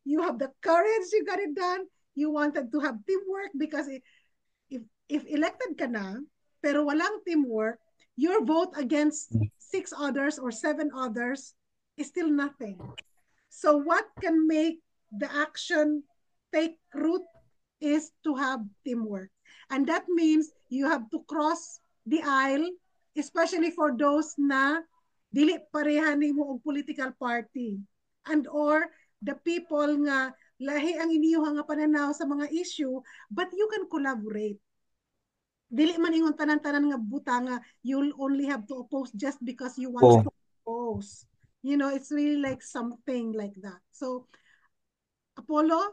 You have the courage. You got it done. You wanted to have teamwork because if elected ka na, pero walang teamwork, your vote against six others or seven others is still nothing. So what can make the action take root is to have teamwork. And that means you have to cross the aisle, especially for those na dili pareha nimo og political party and or the people nga lahi ang iniyuha nga pananaw sa mga issue, but you can collaborate. Dili man ingon tanan-tanan nga buta nga you'll only have to oppose just because you want Oh, to oppose. You know, it's really like something like that. So, Apollo,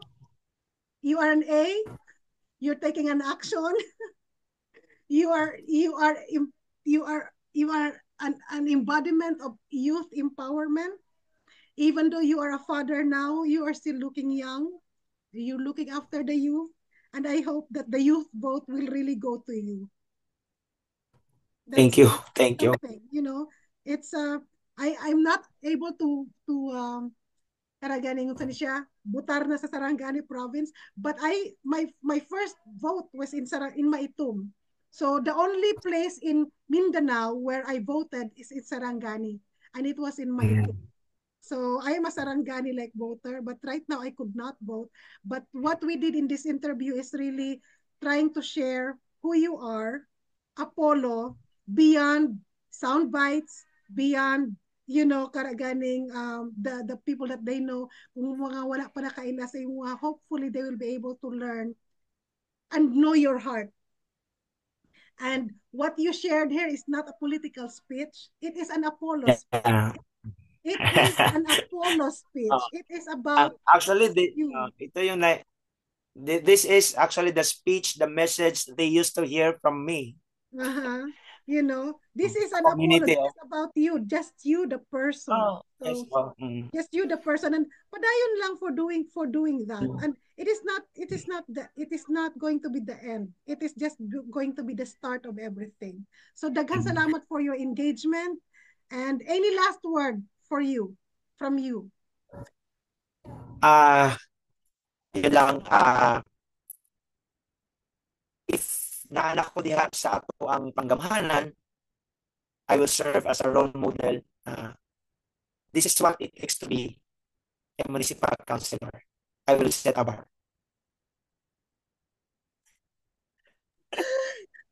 you are an A, you're taking an action, you are you are you are an embodiment of youth empowerment. Even though you are a father now, you are still looking young. You're looking after the youth, and I hope that the youth vote will really go to you. thank That's you. Thank you. something, you know. It's I'm not able to karaganing sa siya butar na sa Sarangani province, but my first vote was in Maitum. So the only place in Mindanao where I voted is in Sarangani, and it was in Maitum. Mm. So I am a Sarangani like voter, but right now I could not vote. But what we did in this interview is really trying to share who you are, Apollo, beyond sound bites, beyond karaganing the people that they know, kung mga wala pa nakaila sa mga, hopefully they will be able to learn and know your heart. And what you shared here is not a political speech. It is an Apollo speech. Yeah. It is an Apollo speech. Oh, It is about actually, you. ito yung this is actually the speech, the message they used to hear from me. Uh-huh. This is an Apollo. Community This of, is about you, just you, the person. oh, yes. So Oh, just you, the person, and padayon lang for doing that. mm, And it is not going to be the end. It is just going to be the start of everything. So daghan mm. salamat for your engagement. And any last word for you, from you? Ah, yun lang, if naanak ko diha sa ato ang panggamhanan, I will serve as a role model. This is what it takes to be a municipal councilor. I will set a bar.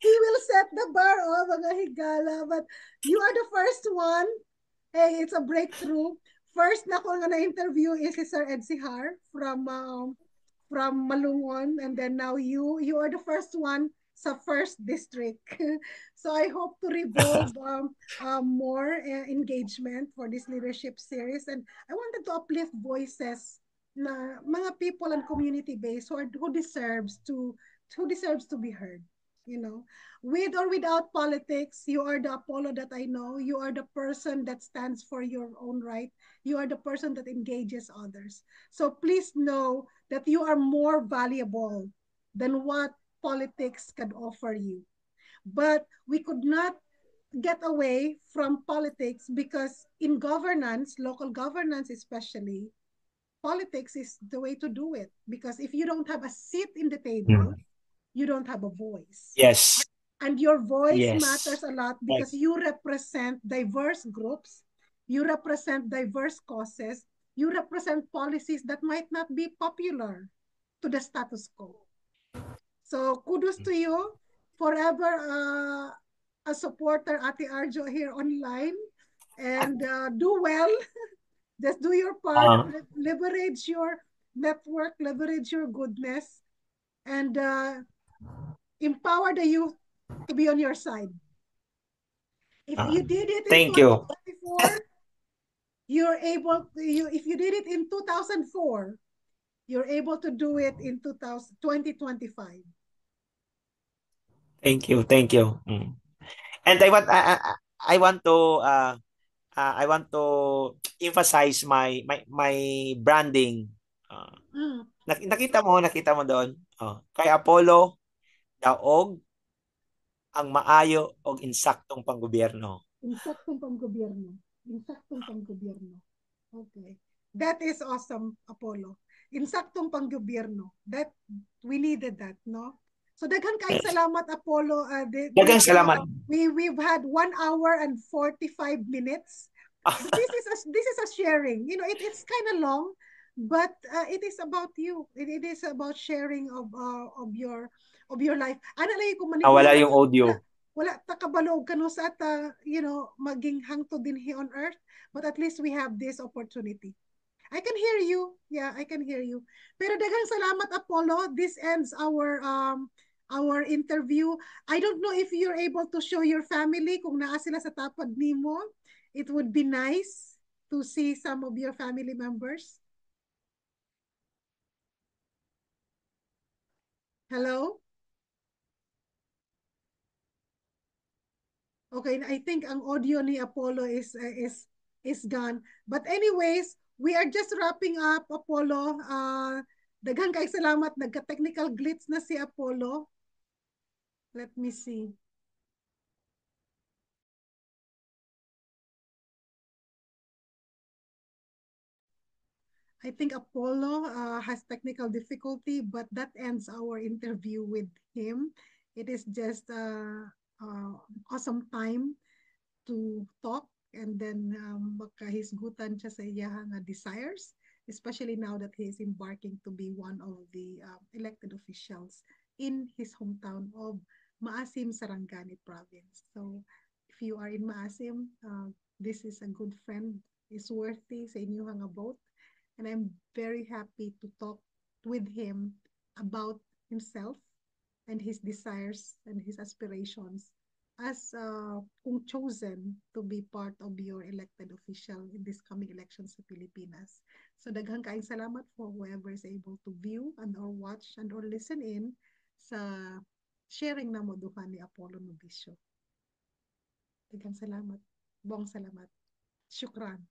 He will set the bar, oh, mga higala. But you are the first one. Hey, it's a breakthrough. First na ko nga na-interview is si Sir Ed Sihar from Malungon, and then now you are the first one sa first district. So I hope to revolve more engagement for this leadership series, and I wanted to uplift voices na mga people and community based who deserves to be heard. With or without politics, you are the Apollo that I know. You are the person that stands for your own right. You are the person that engages others. So please know that you are more valuable than what politics can offer you. But we could not get away from politics because in governance, local governance especially, politics is the way to do it. Because if you don't have a seat in the table, Mm. you don't have a voice. Yes. And your voice Yes. matters a lot because Yes. you represent diverse groups, you represent diverse causes, you represent policies that might not be popular to the status quo. So kudos to you. Forever a supporter, Ate Arjo, here online. And do well. Just do your part. Uh, Leverage your network, leverage your goodness, and empower the youth to be on your side. If uh, you did it in thank you. 2024, if you did it in 2004, you're able to do it in 2025. Thank you. Thank you. Mm. And I want to I want to emphasize my branding. Uh, Mm. Nakita mo doon. Oh, kay Apollo, daog ang maayo og insaktong panggobyerno. Insaktong panggobyerno. Insaktong panggobyerno. Okay. That is awesome, Apollo. Insaktong panggobyerno. That we needed that, no? So daghan kay Yes. salamat Apollo. Daghang salamat. We've had 1 hour and 45 minutes. But this is a sharing. You know, it's kind of long, but it is about you. It is about sharing of your life. Ana lagi ko Nawala maniguro yung wala audio. wala ta kabalo kano sa ta, maging hangtod din here on earth, but at least we have this opportunity. I can hear you. Yeah, I can hear you. Pero daghang salamat Apollo. This ends our interview. I don't know if you're able to show your family kung naa sila sa tapad nimo. It would be nice to see some of your family members. Hello? Okay, I think ang audio ni Apollo is gone. But anyways, we are just wrapping up Apollo. Daghang kay salamat, nagka-technical glitch na si Apollo. Let me see. I think Apollo has technical difficulty, but that ends our interview with him. It is just awesome time to talk and then makahisgutan siya sa iyang desires, especially now that he is embarking to be one of the elected officials in his hometown of Maasim, Sarangani province. So if you are in Maasim, this is a good friend, is worthy sa inyong abot. And I'm very happy to talk with him about himself and his desires and his aspirations as kung chosen to be part of your elected official in this coming elections sa Pilipinas. So daghang kaayong salamat for whoever is able to view and or watch and or listen in sa sharing na mo duha ni Apollo Novicio. Daghang salamat. Buong salamat. Shukran.